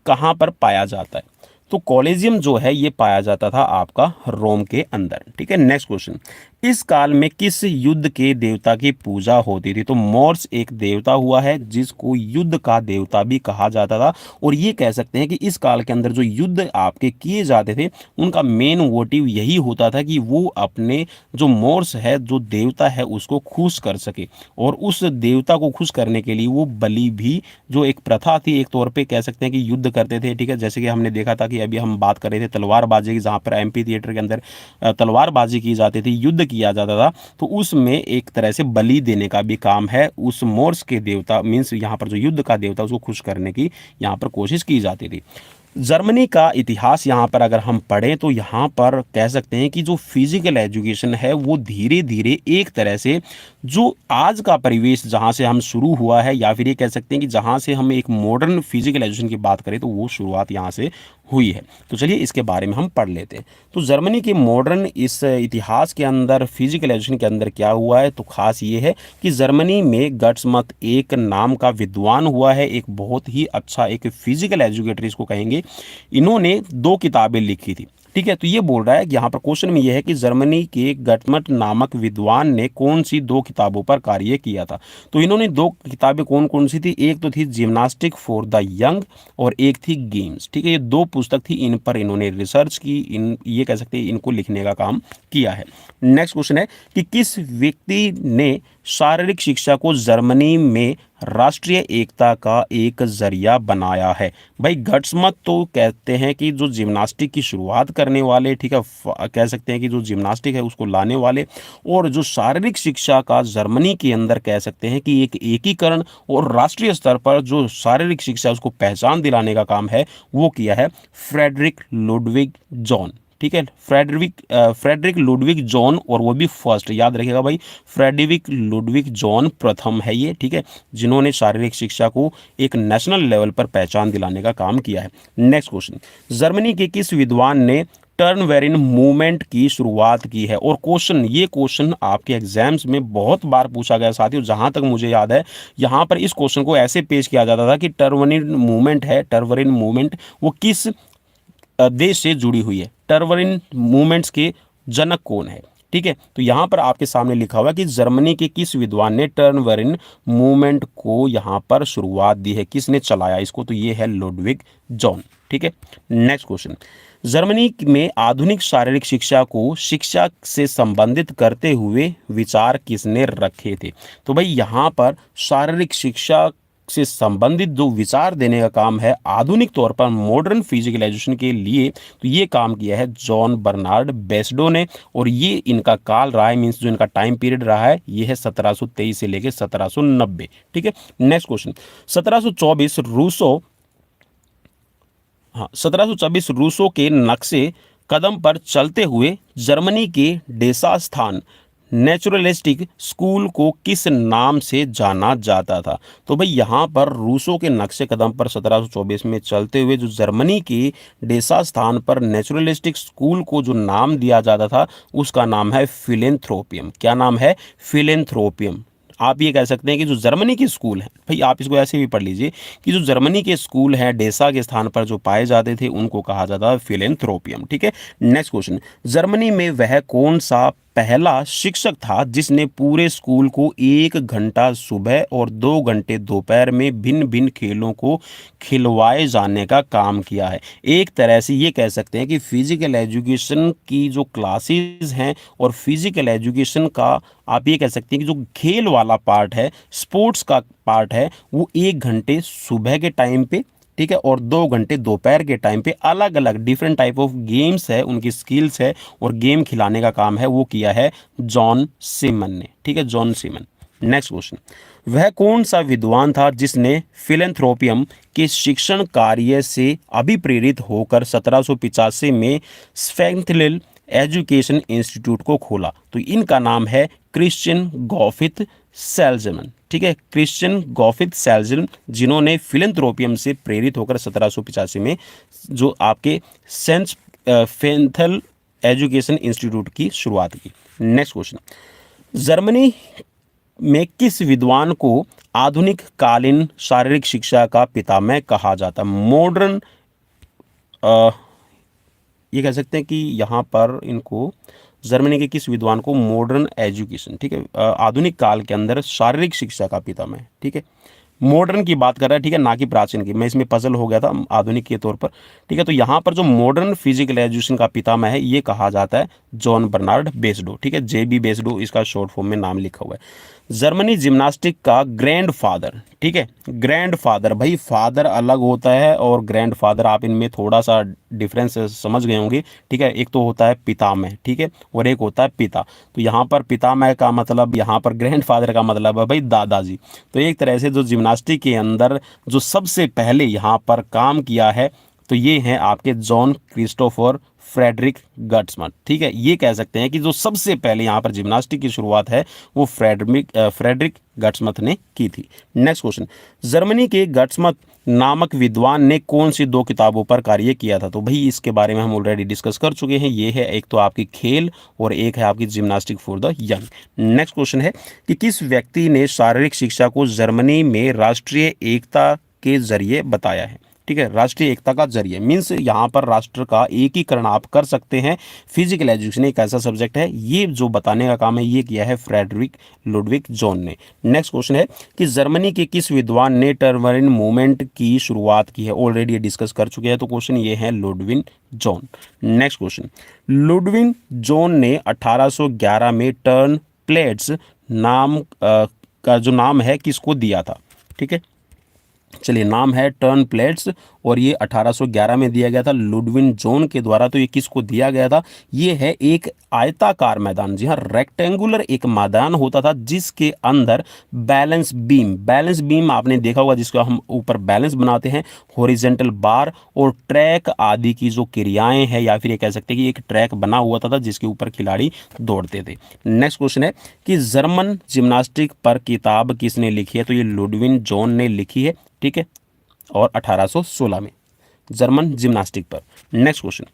कहां पर पाया जाता है। तो कॉलेजियम जो है ये पाया जाता था आपका रोम के अंदर। ठीक है, नेक्स्ट क्वेश्चन, इस काल में किस युद्ध के देवता की पूजा होती थी। तो मोर्स एक देवता हुआ है जिसको युद्ध का देवता भी कहा जाता था, और ये कह सकते हैं कि इस काल के अंदर जो युद्ध आपके किए जाते थे, उनका मेन मोटिव यही होता था कि वो अपने जो मोर्स है, जो देवता है, उसको खुश कर सके, और उस देवता को खुश करने के लिए वो बलि भी, जो एक प्रथा थी, एक तौर पे कह सकते हैं कि युद्ध करते थे। ठीक है, जैसे कि हमने देखा था कि अभी हम बात कर रहे थे तलवारबाजी की, जहाँ पर एम्पी थिएटर के अंदर तलवारबाजी की जाती थी, युद्ध किया जाता था। तो उसमें एक तरह से बलि देने का भी काम है, उस मोर्स के देवता मीन्स यहाँ पर जो युद्ध का देवता, उसको खुश करने की यहाँ पर कोशिश की जाती थी। जर्मनी का इतिहास यहाँ पर अगर हम पढ़ें तो यहाँ पर कह सकते हैं कि जो फिजिकल एजुकेशन है वो धीरे धीरे एक तरह से जो आज का परिवेश जहाँ से हम शुरू हुआ है, या फिर ये कह सकते हैं कि जहाँ से हम एक मॉडर्न फिजिकल एजुकेशन की बात करें, तो वो शुरुआत यहाँ से हुई है। तो चलिए इसके बारे में हम पढ़ लेते हैं। तो जर्मनी के मॉडर्न इस इतिहास के अंदर फिजिकल एजुकेशन के अंदर क्या हुआ है, तो खास ये है कि जर्मनी में गट्समत एक नाम का विद्वान हुआ है, एक बहुत ही अच्छा एक फिजिकल एजुकेटर इसको कहेंगे। इन्होंने 2 किताबें लिखी थी, ठीक है। तो ये बोल रहा है कि यहाँ पर क्वेश्चन में ये है कि जर्मनी के गटमट नामक विद्वान ने कौन सी 2 किताबों पर कार्य किया था। तो इन्होंने 2 किताबें कौन कौन सी थी, एक तो थी जिम्नास्टिक फॉर द यंग और एक थी गेम्स, ठीक है। ये 2 पुस्तक थी, इन पर इन्होंने रिसर्च की, इन ये कह सकते हैं इनको लिखने का काम किया है। नेक्स्ट क्वेश्चन है कि किस व्यक्ति ने शारीरिक शिक्षा को जर्मनी में राष्ट्रीय एकता का एक जरिया बनाया है। भाई गट्समत तो कहते हैं कि जो जिम्नास्टिक की शुरुआत करने वाले, ठीक है, कह सकते हैं कि जो जिम्नास्टिक है उसको लाने वाले, और जो शारीरिक शिक्षा का जर्मनी के अंदर कह सकते हैं कि एक एकीकरण और राष्ट्रीय स्तर पर जो शारीरिक शिक्षा उसको पहचान दिलाने का काम है वो किया है फ्रेडरिक लुडविग जॉन, ठीक है। फ्रेडरिक लुडविग जॉन, और वो भी फर्स्ट, याद रखिएगा भाई, फ्रेडरिक लुडविग जॉन प्रथम है ये, ठीक है, जिन्होंने शारीरिक शिक्षा को एक नेशनल लेवल पर पहचान दिलाने का काम किया है। नेक्स्ट क्वेश्चन, जर्मनी के किस विद्वान ने टर्नवेरिन मूवमेंट की शुरुआत की है। और ये क्वेश्चन आपके एग्जाम्स में बहुत बार पूछा गया साथियों, जहां तक मुझे याद है यहाँ पर इस क्वेश्चन को ऐसे पेश किया जाता था कि टर्नवेरिन मूवमेंट वो किस देश से जुड़ी हुई है, टर्वरिन मूवमेंट्स के जनक कौन है, ठीक है। तो यहाँ पर आपके सामने लिखा हुआ है कि जर्मनी के किस विद्वान ने टर्नवेरिन मूवमेंट को यहाँ पर शुरुआत दी है, किसने चलाया इसको, तो ये है लुडविग जॉन, ठीक है। नेक्स्ट क्वेश्चन, जर्मनी में आधुनिक शारीरिक शिक्षा को शिक्षा से संबंधित करते हुए विचार किसने रखे थे। तो भाई यहाँ पर शारीरिक शिक्षा से संबंधित जो विचार देने का काम है आधुनिक तौर पर मॉडर्न फिजिकल एजुकेशन के लिए, तो ये काम किया है जॉन बर्नार्ड बेस्डो ने, और ये इनका काल रहा है, मीन्स जो इनका टाइम पीरियड रहा है ये है 1723 से लेकर 1790, ठीक है। नेक्स्ट क्वेश्चन, 1724 रूसों के नक्शे कदम पर चलते हुए जर्मनी के डेसा स्थान नेचुरलिस्टिक स्कूल को किस नाम से जाना जाता था। तो भाई यहाँ पर रूसों के नक्शे कदम पर 1724 में चलते हुए जो जर्मनी के डेसा स्थान पर नेचुरलिस्टिक स्कूल को जो नाम दिया जाता था उसका नाम है फिलेंथ्रोपियम। क्या नाम है? फिलेंथ्रोपियम। आप ये कह सकते हैं कि जो जर्मनी के स्कूल हैं, भाई आप इसको ऐसे भी पढ़ लीजिए कि जो जर्मनी के स्कूल हैं डेसा के स्थान पर जो पाए जाते थे उनको कहा जाता है फिलेंथ्रोपियम, ठीक है। नेक्स्ट क्वेश्चन, जर्मनी में वह कौन सा पहला शिक्षक था जिसने पूरे स्कूल को 1 घंटा सुबह और 2 घंटे दोपहर में भिन्न भिन्न खेलों को खिलवाए जाने का काम किया है। एक तरह से ये कह सकते हैं कि फिजिकल एजुकेशन की जो क्लासेस हैं और फिजिकल एजुकेशन का आप ये कह सकते हैं कि जो खेल वाला पार्ट है, स्पोर्ट्स का पार्ट है, वो 1 घंटे सुबह के टाइम पे, ठीक है, और 2 घंटे दोपहर के टाइम पे अलग अलग डिफरेंट टाइप ऑफ गेम्स है, उनकी स्किल्स है और गेम खिलाने का काम है वो किया है जॉन सीमन ने, ठीक है, जॉन सीमन। नेक्स्ट क्वेश्चन, वह कौन सा विद्वान था जिसने फिलेंथ्रोपियम के शिक्षण कार्य से अभिप्रेरित होकर 1785 में स्फेंथलिल एजुकेशन इंस्टीट्यूट को खोला। तो इनका नाम है क्रिश्चियन गॉफिथ सेल्जमन, ठीक है, क्रिश्चियन गॉफिथ सेल्जमन, जिन्होंने फिलेंथ्रोपियम से प्रेरित होकर 1785 में जो आपके सेंट फेंथल एजुकेशन इंस्टीट्यूट की शुरुआत की। नेक्स्ट क्वेश्चन, जर्मनी में किस विद्वान को आधुनिक कालीन शारीरिक शिक्षा का पितामह कहा जाता? मॉडर्न ये कह सकते हैं कि यहाँ पर इनको जर्मनी के किस विद्वान को मॉडर्न एजुकेशन, ठीक है, आधुनिक काल के अंदर शारीरिक शिक्षा का पितामह, ठीक है, मॉडर्न की बात कर रहा है, ठीक है, ना कि प्राचीन की। मैं इसमें पजल हो गया था आधुनिक के तौर पर, ठीक है। तो यहाँ पर जो मॉडर्न फिजिकल एजुकेशन का पितामह है ये कहा जाता है जॉन बर्नार्ड बेस्डो, ठीक है, JB बेस्डो इसका शॉर्ट फॉर्म में नाम लिखा हुआ है। जर्मनी जिम्नास्टिक का ग्रैंडफादर, ठीक है, ग्रैंडफादर, भाई फादर अलग होता है और ग्रैंडफादर, आप इनमें थोड़ा सा डिफरेंस समझ गए होंगे, ठीक है। एक तो होता है पितामह, ठीक है, और एक होता है पिता। तो यहाँ पर पितामह का मतलब, यहाँ पर ग्रैंडफादर का मतलब है भाई दादाजी। तो एक तरह से जो जिम्नास्टिक के अंदर जो सबसे पहले यहाँ पर काम किया है तो ये हैं आपके जॉन क्रिस्टोफर फ्रेडरिक गर्ट्समथ। ठीक है, ये कह सकते हैं कि जो सबसे पहले यहाँ पर जिम्नास्टिक की शुरुआत है वो फ्रेडरिक गर्ट्समथ ने की थी। नेक्स्ट क्वेश्चन, जर्मनी के गर्ट्समथ नामक विद्वान ने कौन सी 2 किताबों पर कार्य किया था? तो भाई इसके बारे में हम ऑलरेडी डिस्कस कर चुके हैं। ये है एक तो आपकी खेल और एक है आपकी gymnastic for the young. Next question है कि किस व्यक्ति ने शारीरिक शिक्षा को जर्मनी में राष्ट्रीय एकता के जरिए बताया है? ठीक है, राष्ट्रीय एकता का जरिए मीन्स यहाँ पर राष्ट्र का एकीकरण आप कर सकते हैं। फिजिकल एजुकेशन एक ऐसा सब्जेक्ट है, ये जो बताने का काम है ये किया है फ्रेडरिक लुडविग जोन ने। नेक्स्ट क्वेश्चन है कि जर्मनी के किस विद्वान ने टर्मरिन मूवमेंट की शुरुआत की है? ऑलरेडी ये डिस्कस कर चुके हैं, तो क्वेश्चन ये है Ludwig zone. Next question, Ludwig zone ने 1811 में टर्न प्लेट्स नाम का जो नाम है किसको दिया था? ठीक है, चलिए नाम है टर्न प्लेट्स और ये 1811 में दिया गया था लुडविग जोन के द्वारा। तो ये किसको दिया गया था? ये है एक आयताकार मैदान, जी हाँ, रेक्टेंगुलर एक मैदान होता था जिसके अंदर बैलेंस बीम आपने देखा होगा, जिसको हम ऊपर बैलेंस बनाते हैं, हॉरिजेंटल बार और ट्रैक आदि की जो क्रियाएं हैं, या फिर ये कह सकते हैं कि एक ट्रैक बना हुआ था जिसके ऊपर खिलाड़ी दौड़ते थे। नेक्स्ट क्वेश्चन है कि जर्मन जिम्नास्टिक पर किताब किसने लिखी है? तो ये लुडविग जोन ने लिखी है। ठीक है, और 1816 में जर्मन जिम्नास्टिक पर। नेक्स्ट क्वेश्चन,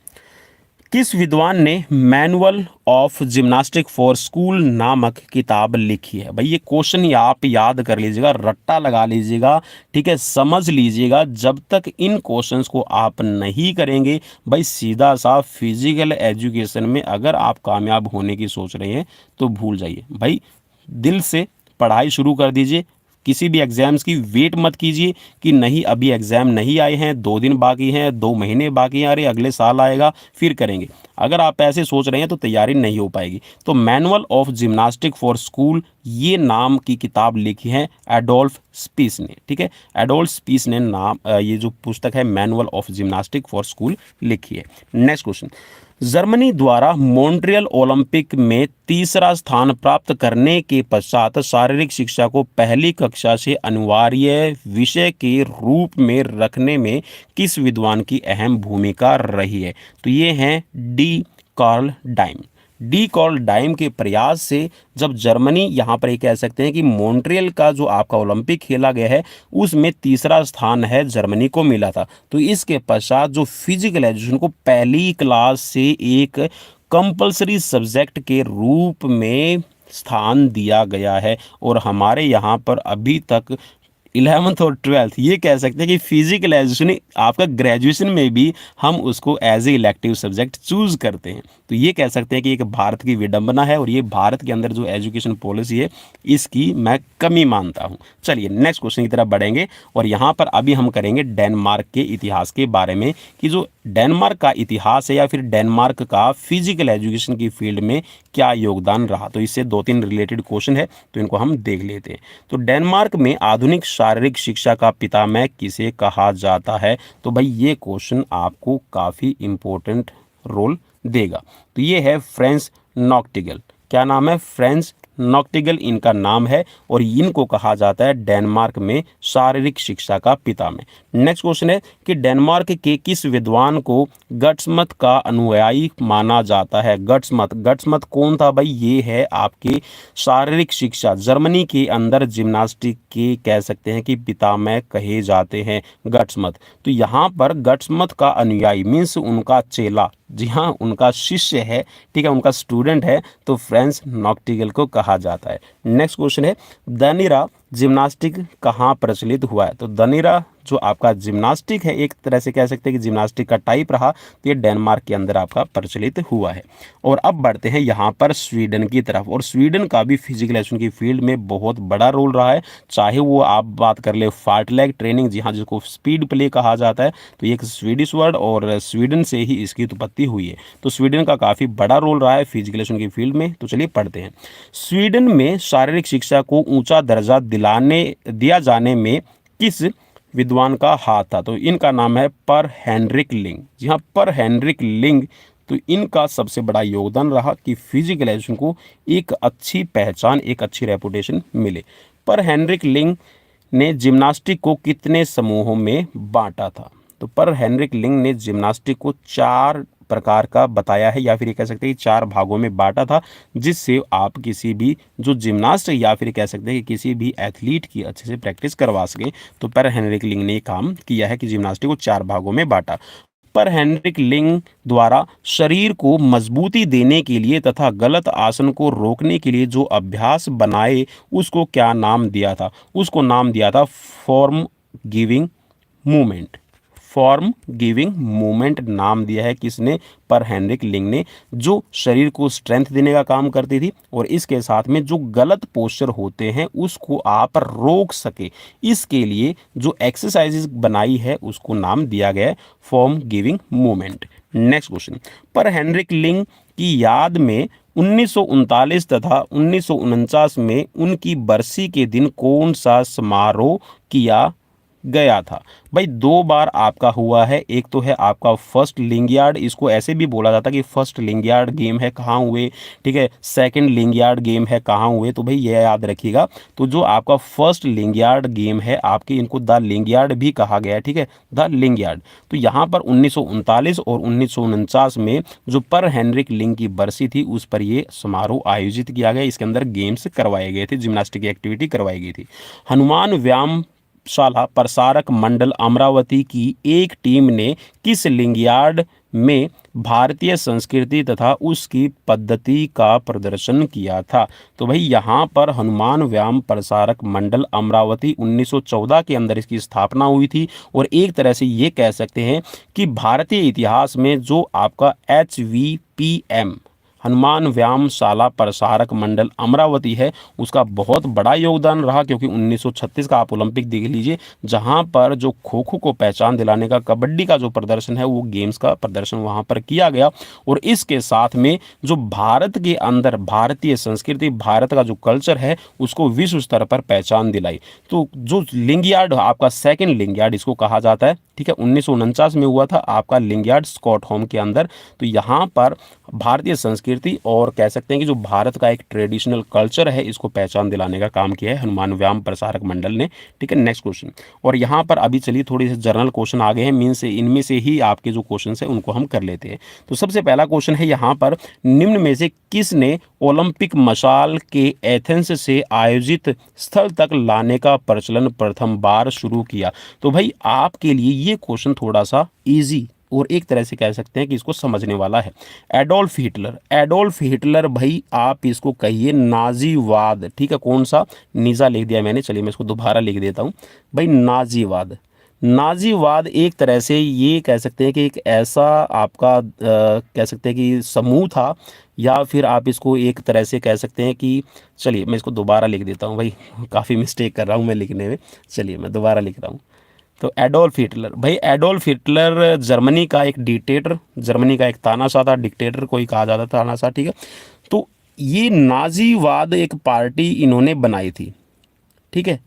किस विद्वान ने manual of gymnastic for school नामक किताब लिखी है? भाई ये क्वेश्चन आप याद कर लीजिएगा, रट्टा लगा लीजिएगा, ठीक है, समझ लीजिएगा। जब तक इन क्वेश्चंस को आप नहीं करेंगे भाई सीधा सा फिजिकल एजुकेशन में अगर आप कामयाब होने की सोच रहे हैं तो भूल जाइए। भाई दिल से पढ़ाई शुरू कर दीजिए, किसी भी एग्जाम्स की वेट मत कीजिए कि नहीं अभी एग्जाम नहीं आए हैं, 2 दिन बाकी हैं, 2 महीने बाकी हैं, अरे अगले साल आएगा फिर करेंगे। अगर आप ऐसे सोच रहे हैं तो तैयारी नहीं हो पाएगी। तो manual of gymnastic for school ये नाम की किताब लिखी है एडोल्फ स्पीस ने। ठीक है, एडोल्फ स्पीस ने नाम ये जो पुस्तक है manual of gymnastic for school लिखी है। नेक्स्ट क्वेश्चन, जर्मनी द्वारा मॉन्ट्रियल ओलंपिक में 3रा स्थान प्राप्त करने के पश्चात शारीरिक शिक्षा को पहली कक्षा से अनिवार्य विषय के रूप में रखने में किस विद्वान की अहम भूमिका रही है? तो ये हैं डी कार्ल डाइम के प्रयास से जब जर्मनी यहाँ पर एक कह सकते हैं कि मॉन्ट्रियल का जो आपका ओलंपिक खेला गया है उसमें 3रा स्थान है जर्मनी को मिला था। तो इसके पश्चात जो फिजिकल एजुकेशन को पहली क्लास से एक कंपलसरी सब्जेक्ट के रूप में स्थान दिया गया है। और हमारे यहाँ पर अभी तक 11th और 12th ये कह सकते हैं कि फिजिकल एजुकेशन आपका ग्रेजुएशन में भी हम उसको as a elective subject choose करते हैं। तो ये कह सकते हैं कि एक भारत की विडंबना है और ये भारत के अंदर जो एजुकेशन पॉलिसी है इसकी मैं कमी मानता हूँ। चलिए नेक्स्ट क्वेश्चन की तरफ बढ़ेंगे और यहाँ पर अभी हम करेंगे डेनमार्क के इतिहास के बारे में कि जो डेनमार्क का इतिहास है या फिर डेनमार्क का फिजिकल एजुकेशन की फील्ड में क्या योगदान रहा। तो इससे 2-3 रिलेटेड क्वेश्चन है तो इनको हम देख लेते हैं। तो डेनमार्क में आधुनिक शारीरिक शिक्षा का पितामह किसे कहा जाता है? तो भाई ये क्वेश्चन आपको काफ़ी इंपॉर्टेंट रोल देगा। तो ये है फ्रेंच नॉक्टिगल। क्या नाम है? फ्रेंच नॉक्टिगल इनका नाम है और इनको कहा जाता है डेनमार्क में शारीरिक शिक्षा का पितामह। नेक्स्ट क्वेश्चन है कि डेनमार्क के किस विद्वान को गर्ट्समथ का अनुयायी माना जाता है? गर्ट्समथ कौन था भाई? ये है आपके शारीरिक शिक्षा जर्मनी के अंदर जिम्नास्टिक के कह सकते हैं कि पितामह कहे जाते हैं गर्ट्समथ। तो यहाँ पर गर्ट्समथ का अनुयायी मीन्स उनका चेला, जी हाँ उनका शिष्य है, ठीक है, उनका स्टूडेंट है, तो फ्रेंच नॉक्टिगल को कहा जाता है। नेक्स्ट क्वेश्चन है दनिरा जिम्नास्टिक कहाँ प्रचलित हुआ है? तो दनिरा जो आपका जिम्नास्टिक है एक तरह से कह सकते हैं कि जिम्नास्टिक का टाइप रहा, तो ये डेनमार्क के अंदर आपका प्रचलित हुआ है। और अब बढ़ते हैं यहाँ पर स्वीडन की तरफ और स्वीडन का भी फिजिकल एजुकेशन की फील्ड में बहुत बड़ा रोल रहा है। चाहे वो आप बात कर ले फार्टलैग ट्रेनिंग, जी हाँ, जिसको स्पीड प्ले कहा जाता है, तो ये एक स्वीडिश वर्ड और स्वीडन से ही इसकी उत्पत्ति हुई है। तो स्वीडन का काफ़ी बड़ा रोल रहा है फिजिकल एजुकेशन की फील्ड में। तो चलिए पढ़ते हैं। स्वीडन में शारीरिक शिक्षा को ऊंचा दर्जा दिया जाने में किस विद्वान का हाथ था? तो इनका नाम है पर हेनरिक लिंग। जी हाँ, पर हेनरिक लिंग। तो इनका सबसे बड़ा योगदान रहा कि फिजिकल एजुकेशन को एक अच्छी पहचान, एक अच्छी रेपुटेशन मिले। पर हेनरिक लिंग ने जिम्नास्टिक को कितने समूहों में बांटा था? तो पर हेनरिक लिंग ने जिम्नास्टिक को 4 प्रकार का बताया है, या फिर ये कह सकते हैं कि 4 भागों में बांटा था, जिससे आप किसी भी जो जिम्नास्ट या फिर कह सकते हैं कि किसी भी एथलीट की अच्छे से प्रैक्टिस करवा सकें। तो पर हेनरिक लिंग ने ये काम किया है कि जिम्नास्टिक को 4 भागों में बांटा। पर हेनरिक लिंग द्वारा शरीर को मजबूती देने के लिए तथा गलत आसन को रोकने के लिए जो अभ्यास बनाए, उसको क्या नाम दिया था? उसको नाम दिया था form giving movement. Form giving movement नाम दिया है किसने? पर हेनरिक लिंग ने, जो शरीर को स्ट्रेंथ देने का काम करती थी और इसके साथ में जो गलत पोस्चर होते हैं उसको आप रोक सके, इसके लिए जो एक्सरसाइजेज बनाई है उसको नाम दिया गया है form giving movement. Next question, पर हेनरिक लिंग की याद में 1939 तथा 1949 में उनकी बरसी के दिन कौन सा समारोह किया गया था? भाई 2 बार आपका हुआ है। एक तो है आपका फर्स्ट लिंगयार्ड, इसको ऐसे भी बोला जाता है कि फर्स्ट लिंगयार्ड गेम है कहाँ हुए, ठीक है। सेकंड लिंगयार्ड गेम है कहाँ हुए, तो भाई ये याद रखिएगा। तो जो आपका फर्स्ट लिंगयार्ड गेम है आपके, इनको द लिंगयार्ड भी कहा गया है, ठीक है, द लिंगयार्ड। तो यहाँ पर 1939 और 1949 में जो पर हेनरिक लिंग की बरसी थी उस पर ये समारोह आयोजित किया गया। इसके अंदर गेम्स करवाए गए थे, जिम्नास्टिक की एक्टिविटी करवाई गई थी। हनुमान व्यायाम शाला प्रसारक मंडल अमरावती की एक टीम ने किस लिंगयार्ड में भारतीय संस्कृति तथा उसकी पद्धति का प्रदर्शन किया था? तो भाई यहाँ पर हनुमान व्यायाम प्रसारक मंडल अमरावती 1914 के अंदर इसकी स्थापना हुई थी। और एक तरह से ये कह सकते हैं कि भारतीय इतिहास में जो आपका HVPM हनुमान व्यायामशाला प्रसारक मंडल अमरावती है उसका बहुत बड़ा योगदान रहा, क्योंकि 1936 का आप ओलंपिक देख लीजिए जहां पर जो खो खो को पहचान दिलाने का, कबड्डी का जो प्रदर्शन है वो गेम्स का प्रदर्शन वहां पर किया गया। और इसके साथ में जो भारत के अंदर भारतीय संस्कृति, भारत का जो कल्चर है उसको विश्व स्तर पर पहचान दिलाई। तो जो लिंगयार्ड आपका सेकेंड लिंगयार्ड इसको कहा जाता है, ठीक है, 1949 में हुआ था आपका लिंगयार्ड स्कॉटहोम के अंदर। तो यहाँ पर भारतीय संस्कृति और कह सकते हैं कि जो भारत का एक ट्रेडिशनल कल्चर है इसको पहचान दिलाने का काम किया है हनुमान व्यायाम प्रसारक मंडल ने, ठीक है। नेक्स्ट क्वेश्चन, और यहाँ पर अभी चलिए थोड़ी से जर्नल क्वेश्चन आ गए हैं, मीन से इनमें से ही आपके जो क्वेश्चन है उनको हम कर लेते हैं। तो सबसे पहला क्वेश्चन है यहाँ पर, निम्न में से किसने ओलंपिक मशाल के एथेंस से आयोजित स्थल तक लाने का प्रचलन प्रथम बार शुरू किया? तो भाई आपके लिए ये क्वेश्चन थोड़ा सा इजी और एक तरह से कह सकते हैं कि इसको समझने वाला है। एडोल्फ हिटलर, एडोल्फ हिटलर भाई आप इसको कहिए नाजीवाद, ठीक है। कौन सा? नीजा लिख दिया मैंने, चलिए मैं इसको दोबारा लिख देता हूँ भाई, नाजीवाद। नाजीवाद एक तरह से ये कह सकते हैं कि एक ऐसा आपका कह सकते हैं कि समूह था, या फिर आप इसको एक तरह से कह सकते हैं कि, चलिए मैं इसको दोबारा लिख देता हूँ भाई, काफ़ी मिस्टेक कर रहा हूँ मैं लिखने में, चलिए मैं दोबारा लिख रहा हूँ। तो एडोल्फ हिटलर, भाई एडोल्फ हिटलर जर्मनी का एक डिक्टेटर, जर्मनी का एक तानाशाह था, डिक्टेटर कोई कहा जाता था, तानाशाह, ठीक है। तो ये नाजीवाद एक पार्टी इन्होंने बनाई थी, ठीक है,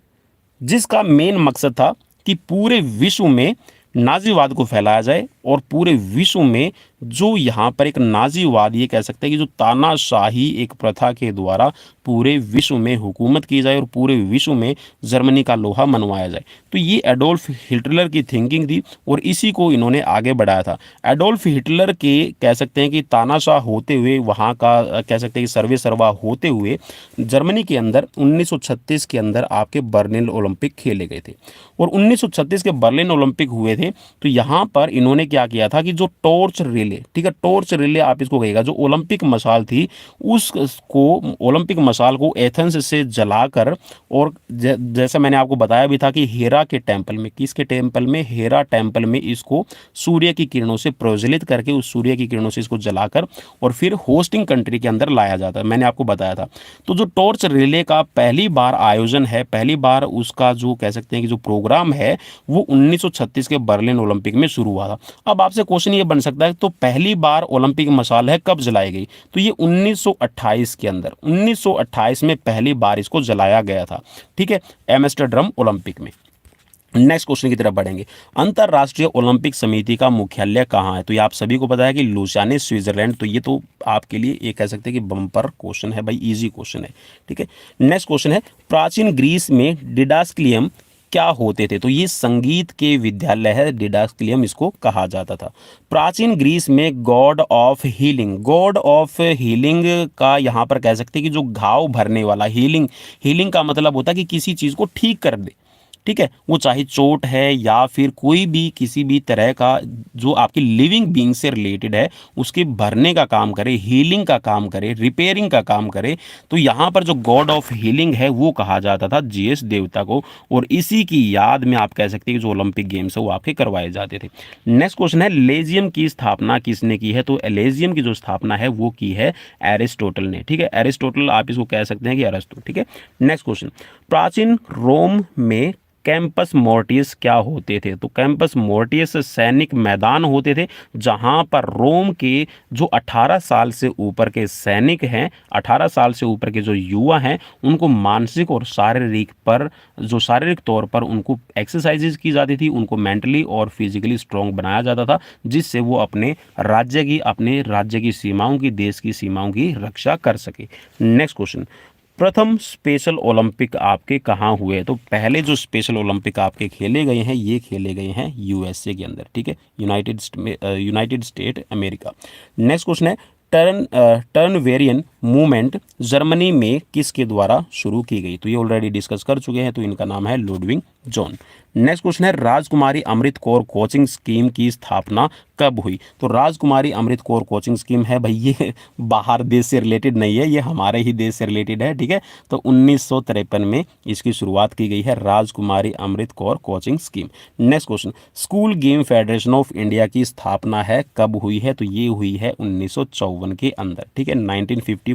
जिसका मेन मकसद था कि पूरे विश्व में नाजीवाद को फैलाया जाए और पूरे विश्व में जो यहाँ पर एक नाजीवाद, ये कह सकते हैं कि जो तानाशाही एक प्रथा के द्वारा पूरे विश्व में हुकूमत की जाए और पूरे विश्व में जर्मनी का लोहा मनवाया जाए। तो ये एडोल्फ हिटलर की थिंकिंग थी और इसी को इन्होंने आगे बढ़ाया था। एडोल्फ हिटलर के कह सकते हैं कि तानाशाह होते हुए, वहाँ का कह सकते हैं कि सर्वे सर्वा होते हुए जर्मनी के अंदर 1936 के अंदर आपके बर्लिन ओलंपिक खेले गए थे। और 1936 के बर्लिन ओलंपिक हुए थे तो यहाँ पर इन्होंने क्या किया था कि जो टॉर्च रिले, ठीक है, टॉर्च रिले आप इसको कहिएगा, जो ओलंपिक मशाल थी उसको, ओलंपिक मशाल को एथेंस से जलाकर, और जैसा मैंने आपको बताया भी था कि हेरा के टेम्पल में, किसके टेम्पल में? हेरा टेम्पल में इसको सूर्य की किरणों से प्रज्वलित करके, उस सूर्य की किरणों से इसको जलाकर और फिर होस्टिंग कंट्री के अंदर लाया जाता है, मैंने आपको बताया था। तो जो टॉर्च रिले का पहली बार आयोजन है, पहली बार उसका जो कह सकते हैं कि जो प्रोग्राम है वो 1936 के बर्लिन ओलंपिक में शुरू हुआ था। अब आपसे क्वेश्चन ये बन सकता है तो पहली बार ओलंपिक मशाल है कब जलाई गई? तो ये 1928 के अंदर, 1928 में पहली बार इसको जलाया गया था, ठीक है, एम्स्टर्डम ओलंपिक में। नेक्स्ट क्वेश्चन की तरफ बढ़ेंगे। अंतरराष्ट्रीय ओलंपिक समिति का मुख्यालय कहाँ है? तो ये आप सभी को पता है कि लुसाने, स्विट्जरलैंड। तो ये तो आपके लिए ये कह सकते हैं कि बम्पर क्वेश्चन है भाई, इजी क्वेश्चन है, ठीक है। नेक्स्ट क्वेश्चन है, प्राचीन ग्रीस में डिडास्क्लियम क्या होते थे? तो ये संगीत के विद्यालय है, डिडास्किलियम इसको कहा जाता था। प्राचीन ग्रीस में गॉड ऑफ हीलिंग का यहाँ पर कह सकते हैं कि जो घाव भरने वाला, हीलिंग, हीलिंग का मतलब होता है कि किसी चीज़ को ठीक कर दे, ठीक है, वो चाहे चोट है या फिर कोई भी किसी भी तरह का जो आपकी लिविंग बीइंग से रिलेटेड है उसके भरने का काम करे, हीलिंग का काम करे, रिपेयरिंग का काम करे। तो यहाँ पर जो गॉड ऑफ हीलिंग है वो कहा जाता था जीएस देवता को, और इसी की याद में आप कह सकते हैं कि जो ओलंपिक गेम्स है वो आपके करवाए जाते थे। नेक्स्ट क्वेश्चन है, लेजियम की स्थापना किसने की है? तो लेजियम की जो स्थापना है वो की है एरिस्टोटल ने, ठीक है, एरिस्टोटल आप इसको कह सकते हैं कि अरस्तु, ठीक है। नेक्स्ट क्वेश्चन, प्राचीन रोम में कैंपस मोर्टियस क्या होते थे? तो कैंपस मोर्टियस सैनिक मैदान होते थे जहां पर रोम के जो 18 साल से ऊपर के सैनिक हैं, 18 साल से ऊपर के जो युवा हैं, उनको मानसिक और शारीरिक तौर पर उनको एक्सरसाइजेज की जाती थी, उनको मेंटली और फिजिकली स्ट्रांग बनाया जाता था, जिससे वो अपने राज्य की सीमाओं की, देश की सीमाओं की रक्षा कर सके। नेक्स्ट क्वेश्चन, प्रथम स्पेशल ओलंपिक आपके कहाँ हुए? तो पहले जो स्पेशल ओलंपिक आपके खेले गए हैं ये खेले गए हैं यूएसए के अंदर, ठीक है, United state America. Next question है, टर्न वेरियन मूवमेंट जर्मनी में किसके द्वारा शुरू की गई? तो ये ऑलरेडी डिस्कस कर चुके हैं, तो इनका नाम है लुडविग जॉन। नेक्स्ट क्वेश्चन है, राजकुमारी अमृत कौर कोचिंग स्कीम की स्थापना कब हुई? तो राजकुमारी अमृत कौर कोचिंग स्कीम है भाई, ये बाहर देश से रिलेटेड नहीं है, ये हमारे ही देश से रिलेटेड है, ठीक है। तो 1953 में इसकी शुरुआत की गई है, Rajkumari Amrit Kaur coaching scheme. Next question, school game federation of India की स्थापना है कब हुई है? तो ये हुई है 1954 के अंदर, ठीक है, 1954।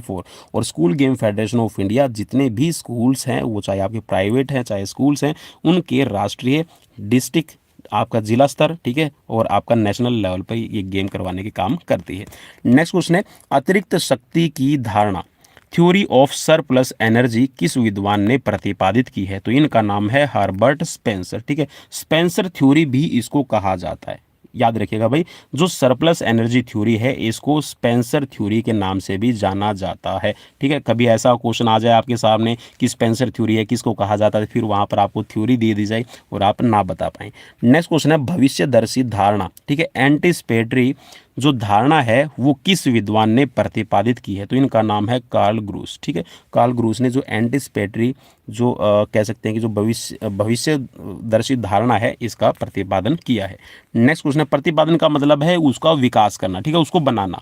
और school game federation of India जितने भी स्कूल्स हैं, वो चाहे आपके प्राइवेट हैं चाहे स्कूल्स हैं, उनके राष्ट्रीय, डिस्ट्रिक्ट, आपका जिला स्तर, ठीक है, और आपका नेशनल लेवल पर ये गेम करवाने के काम करती है। नेक्स्ट क्वेश्चन है, अतिरिक्त शक्ति की धारणा, थ्योरी ऑफ सरप्लस एनर्जी किस विद्वान ने प्रतिपादित की है? तो इनका नाम है हर्बर्ट स्पेंसर, ठीक है, स्पेंसर थ्योरी भी इसको कहा जाता है। याद रखिएगा भाई, जो सरप्लस एनर्जी थ्योरी है इसको स्पेंसर थ्योरी के नाम से भी जाना जाता है, ठीक है। कभी ऐसा क्वेश्चन आ जाए आपके सामने कि स्पेंसर थ्योरी है, किसको कहा जाता है, फिर वहां पर आपको थ्योरी दे दी जाए और आप ना बता पाए। नेक्स्ट क्वेश्चन है, भविष्यदर्शी धारणा, ठीक है, एंटिसिपेटरी जो धारणा है वो किस विद्वान ने प्रतिपादित की है? तो इनका नाम है कार्ल ग्रूस, ठीक है, कार्ल ग्रूस ने जो एंटिसिपेटरी जो कह सकते हैं कि जो भविष्यदर्शी धारणा है इसका प्रतिपादन किया है। नेक्स्ट क्वेश्चन है, प्रतिपादन का मतलब है उसका विकास करना, ठीक है, उसको बनाना।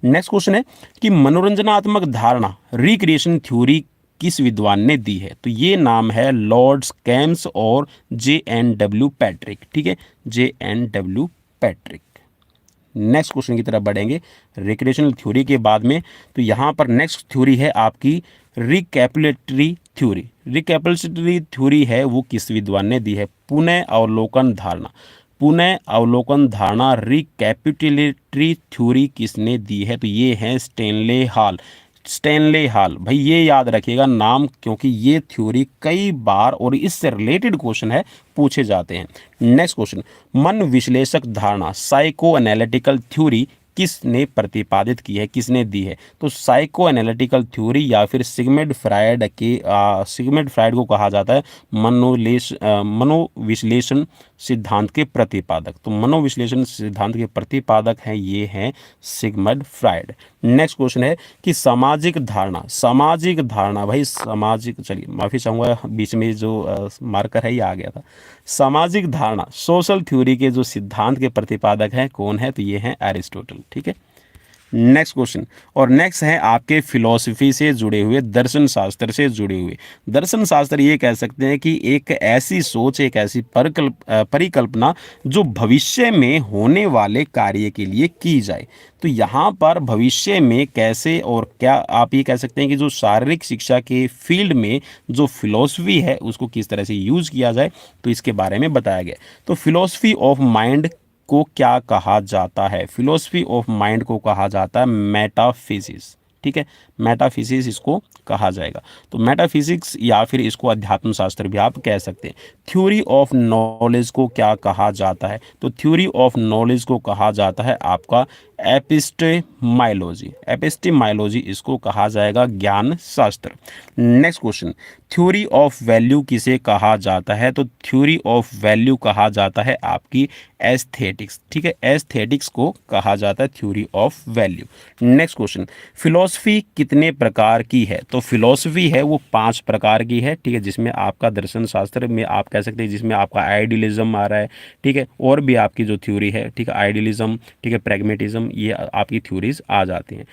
नेक्स्ट क्वेश्चन है कि मनोरंजनात्मक धारणा, रिक्रिएशन थ्योरी किस विद्वान ने दी है? तो ये नाम है लॉर्ड्स कैम्स और JNW पैट्रिक, ठीक है, JNW पैट्रिक। नेक्स्ट क्वेश्चन की तरफ बढ़ेंगे रिक्रिएशनल थ्योरी के बाद में। तो यहाँ पर नेक्स्ट थ्योरी है आपकी रिकैपुलेटरी थ्योरी। रिकैपुलेटरी थ्योरी है वो किस विद्वान ने दी है? पुनः अवलोकन धारणा, पुनः अवलोकन धारणा रिकैपिटुलेटरी थ्योरी किसने दी है? तो ये है स्टेनले हॉल, स्टेनले हॉल। भाई ये याद रखिएगा नाम, क्योंकि ये थ्योरी कई बार और इससे रिलेटेड क्वेश्चन है पूछे जाते हैं। नेक्स्ट क्वेश्चन, मन विश्लेषक धारणा, साइको एनालिटिकल थ्योरी किसने प्रतिपादित की है, किसने दी है? तो साइको एनालिटिकल थ्योरी या फिर सिगमंड फ्रायड को कहा जाता है मनोविश्लेषण सिद्धांत के प्रतिपादक। तो मनोविश्लेषण सिद्धांत के प्रतिपादक हैं ये हैं सिगमंड फ्रायड। नेक्स्ट क्वेश्चन है कि सामाजिक धारणा, सामाजिक धारणा भाई सामाजिक, चलिए माफी चाहूंगा बीच में जो मार्कर है ये आ गया था। सामाजिक धारणा, सोशल थ्योरी के जो सिद्धांत के प्रतिपादक हैं कौन है? तो ये हैं एरिस्टोटल, ठीक है। नेक्स्ट क्वेश्चन, और नेक्स्ट है आपके फिलॉसफी से जुड़े हुए, दर्शन शास्त्र से जुड़े हुए। दर्शन शास्त्र ये कह सकते हैं कि एक ऐसी सोच, एक ऐसी परिकल्पना जो भविष्य में होने वाले कार्य के लिए की जाए। तो यहाँ पर भविष्य में कैसे और क्या, आप ये कह सकते हैं कि जो शारीरिक शिक्षा के फील्ड में जो फिलॉसफी है उसको किस तरह से यूज किया जाए, तो इसके बारे में बताया गया। तो फिलॉसफी ऑफ माइंड को क्या कहा जाता है? फिलोसफी ऑफ माइंड को कहा जाता है मेटाफिजिक्स, ठीक है, मेटाफिजिक्स इसको कहा जाएगा। तो मेटाफिजिक्स या फिर इसको अध्यात्म शास्त्र भी आप कह सकते हैं। थ्योरी ऑफ नॉलेज को क्या कहा जाता है? तो थ्योरी ऑफ नॉलेज को कहा जाता है आपका एपिस्टेमाइलोजी, एपिस्टेमाइलोजी इसको कहा जाएगा ज्ञान शास्त्र। Next question, theory of value किसे कहा जाता है? तो थ्योरी ऑफ वैल्यू कहा जाता है आपकी एस्थेटिक्स, ठीक है, एस्थेटिक्स को कहा जाता है theory of value. Next question, philosophy कितने प्रकार की है? तो फिलॉसफी है वो 5 प्रकार की है, ठीक है, जिसमें आपका दर्शन शास्त्र में आप कह सकते हैं जिसमें आपका आइडियलिज्म आ रहा है, ठीक है, और भी आपकी जो थ्योरी है, ठीक है, आइडियलिज्म, ठीक है, प्रैग्मेटिज्म, ये आपकी थ्योरीज आ जाती हैं।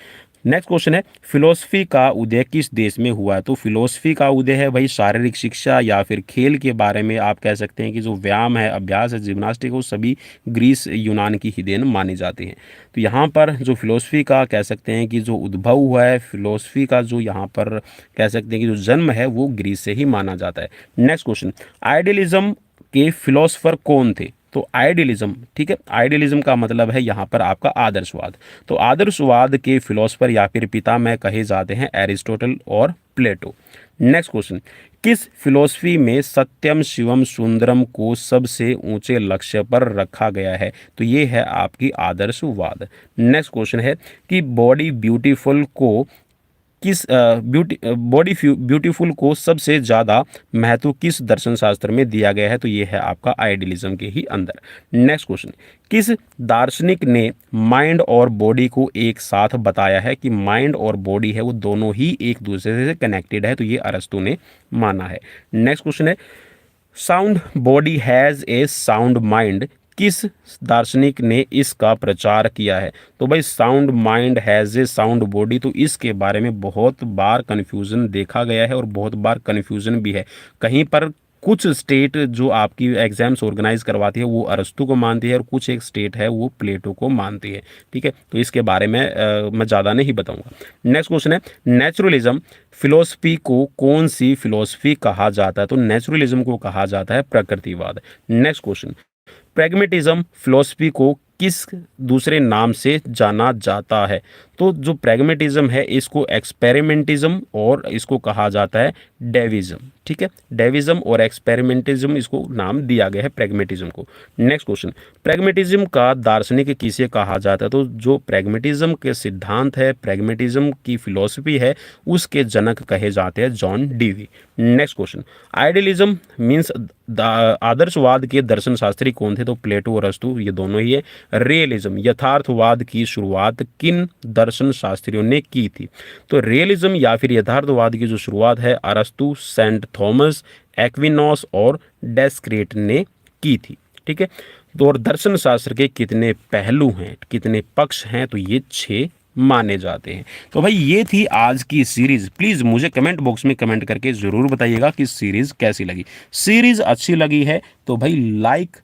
नेक्स्ट क्वेश्चन है, फिलोसफी का उदय किस देश में हुआ है? तो फिलोसफी का उदय है भाई शारीरिक शिक्षा या फिर खेल के बारे में आप कह सकते हैं कि जो व्यायाम है, अभ्यास है, जिम्नास्टिक, वो सभी ग्रीस यूनान की ही देन मानी जाती हैं। तो यहाँ पर जो फिलोसफी का कह सकते हैं कि जो उद्भव हुआ है, फिलोसफी का जो यहाँ पर कह सकते हैं कि जो जन्म है वो ग्रीस से ही माना जाता है। नेक्स्ट क्वेश्चन, आइडियलिज्म के फिलोसफर कौन थे? तो आइडियलिज्म, ठीक है, आइडियलिज्म का मतलब है यहाँ पर आपका आदर्शवाद। तो आदर्शवाद के फिलोसफर या फिर पितामह कहे जाते हैं एरिस्टोटल और प्लेटो। नेक्स्ट क्वेश्चन, किस फिलोसफी में सत्यम शिवम सुंदरम को सबसे ऊंचे लक्ष्य पर रखा गया है? तो ये है आपकी आदर्शवाद। नेक्स्ट क्वेश्चन है कि बॉडी ब्यूटीफुल को किस ब्यूटीफुल को सबसे ज़्यादा महत्व किस दर्शन शास्त्र में दिया गया है? तो ये है आपका आइडियलिज्म के ही अंदर। नेक्स्ट क्वेश्चन, किस दार्शनिक ने माइंड और बॉडी को एक साथ बताया है कि माइंड और बॉडी है वो दोनों ही एक दूसरे से कनेक्टेड है? तो ये अरस्तु ने माना है। नेक्स्ट क्वेश्चन है, sound body has a sound mind किस दार्शनिक ने इसका प्रचार किया है? तो भाई sound mind has a sound body, तो इसके बारे में बहुत बार कन्फ्यूज़न देखा गया है और बहुत बार कन्फ्यूज़न भी है। कहीं पर कुछ स्टेट जो आपकी एग्जाम्स ऑर्गेनाइज करवाती है वो अरस्तु को मानती है और कुछ एक स्टेट है वो प्लेटो को मानती है, ठीक है, तो इसके बारे में मैं ज़्यादा नहीं बताऊंगा। नेक्स्ट क्वेश्चन है, नेचुरलिज्म फिलोसफी को कौन सी फिलोसफी कहा जाता है? तो नेचुरलिज्म को कहा जाता है प्रकृतिवाद। नेक्स्ट क्वेश्चन, प्रैग्मेटिज्म फिलोसफी को किस दूसरे नाम से जाना जाता है? तो जो प्रैग्मेटिज्म है इसको एक्सपेरिमेंटिज्म और इसको कहा जाता है डेविज्म, ठीक है, डेविज्म और एक्सपेरिमेंटिज्म इसको नाम दिया गया है प्रैग्मेटिज्म को। नेक्स्ट क्वेश्चन, प्रैग्मेटिज्म का दार्शनिक किसे कहा जाता है? तो जो प्रैग्मेटिज्म के सिद्धांत है, प्रैग्मेटिज्म की फिलॉसफी है, उसके जनक कहे जाते हैं John Dewey. Next question, idealism means आदर्शवाद के दर्शन शास्त्री कौन थे? तो प्लेटो और अरस्तु, ये दोनों ही है। रियलिज्म यथार्थवाद की शुरुआत किन दर्शन शास्त्रियों ने की थी? तो रियलिज्म या फिर यथार्थवाद की जो शुरुआत है अरस्तु, सेंट थॉमस एक्विनोस और डेस्क्रेट ने की थी, ठीक है। तो और दर्शन शास्त्र के कितने पहलू हैं, कितने पक्ष हैं? तो ये 6 माने जाते हैं। तो भाई ये थी आज की सीरीज। प्लीज़ मुझे कमेंट बॉक्स में कमेंट करके ज़रूर बताइएगा कि सीरीज़ कैसी लगी। सीरीज़ अच्छी लगी है तो भाई लाइक,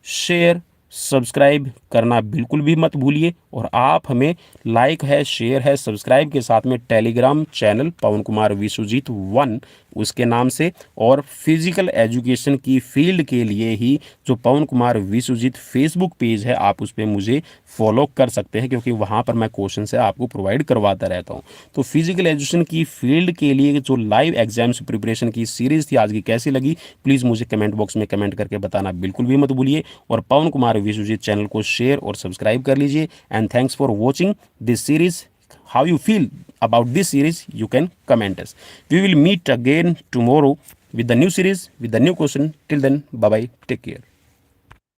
शेयर, सब्सक्राइब करना बिल्कुल भी मत भूलिए। और आप हमें लाइक है, शेयर है, सब्सक्राइब के साथ में टेलीग्राम चैनल पवन कुमार विश्वजीत 1 उसके नाम से, और फिजिकल एजुकेशन की फील्ड के लिए ही जो पवन कुमार विश्वजीत फेसबुक पेज है आप उस पर मुझे फॉलो कर सकते हैं, क्योंकि वहाँ पर मैं क्वेश्चन से आपको प्रोवाइड करवाता रहता हूँ। तो फिजिकल एजुकेशन की फील्ड के लिए जो लाइव एग्जाम्स प्रिपरेशन की सीरीज़ थी आज की कैसी लगी, प्लीज़ मुझे कमेंट बॉक्स में कमेंट करके बताना बिल्कुल भी मत भूलिए। और पवन कुमार विश्वजीत चैनल को शेयर और सब्सक्राइब कर लीजिए। And thanks for watching this series. How you feel about this series, you can comment us. We will meet again tomorrow with the new series, with the new question. Till then, bye bye, take care.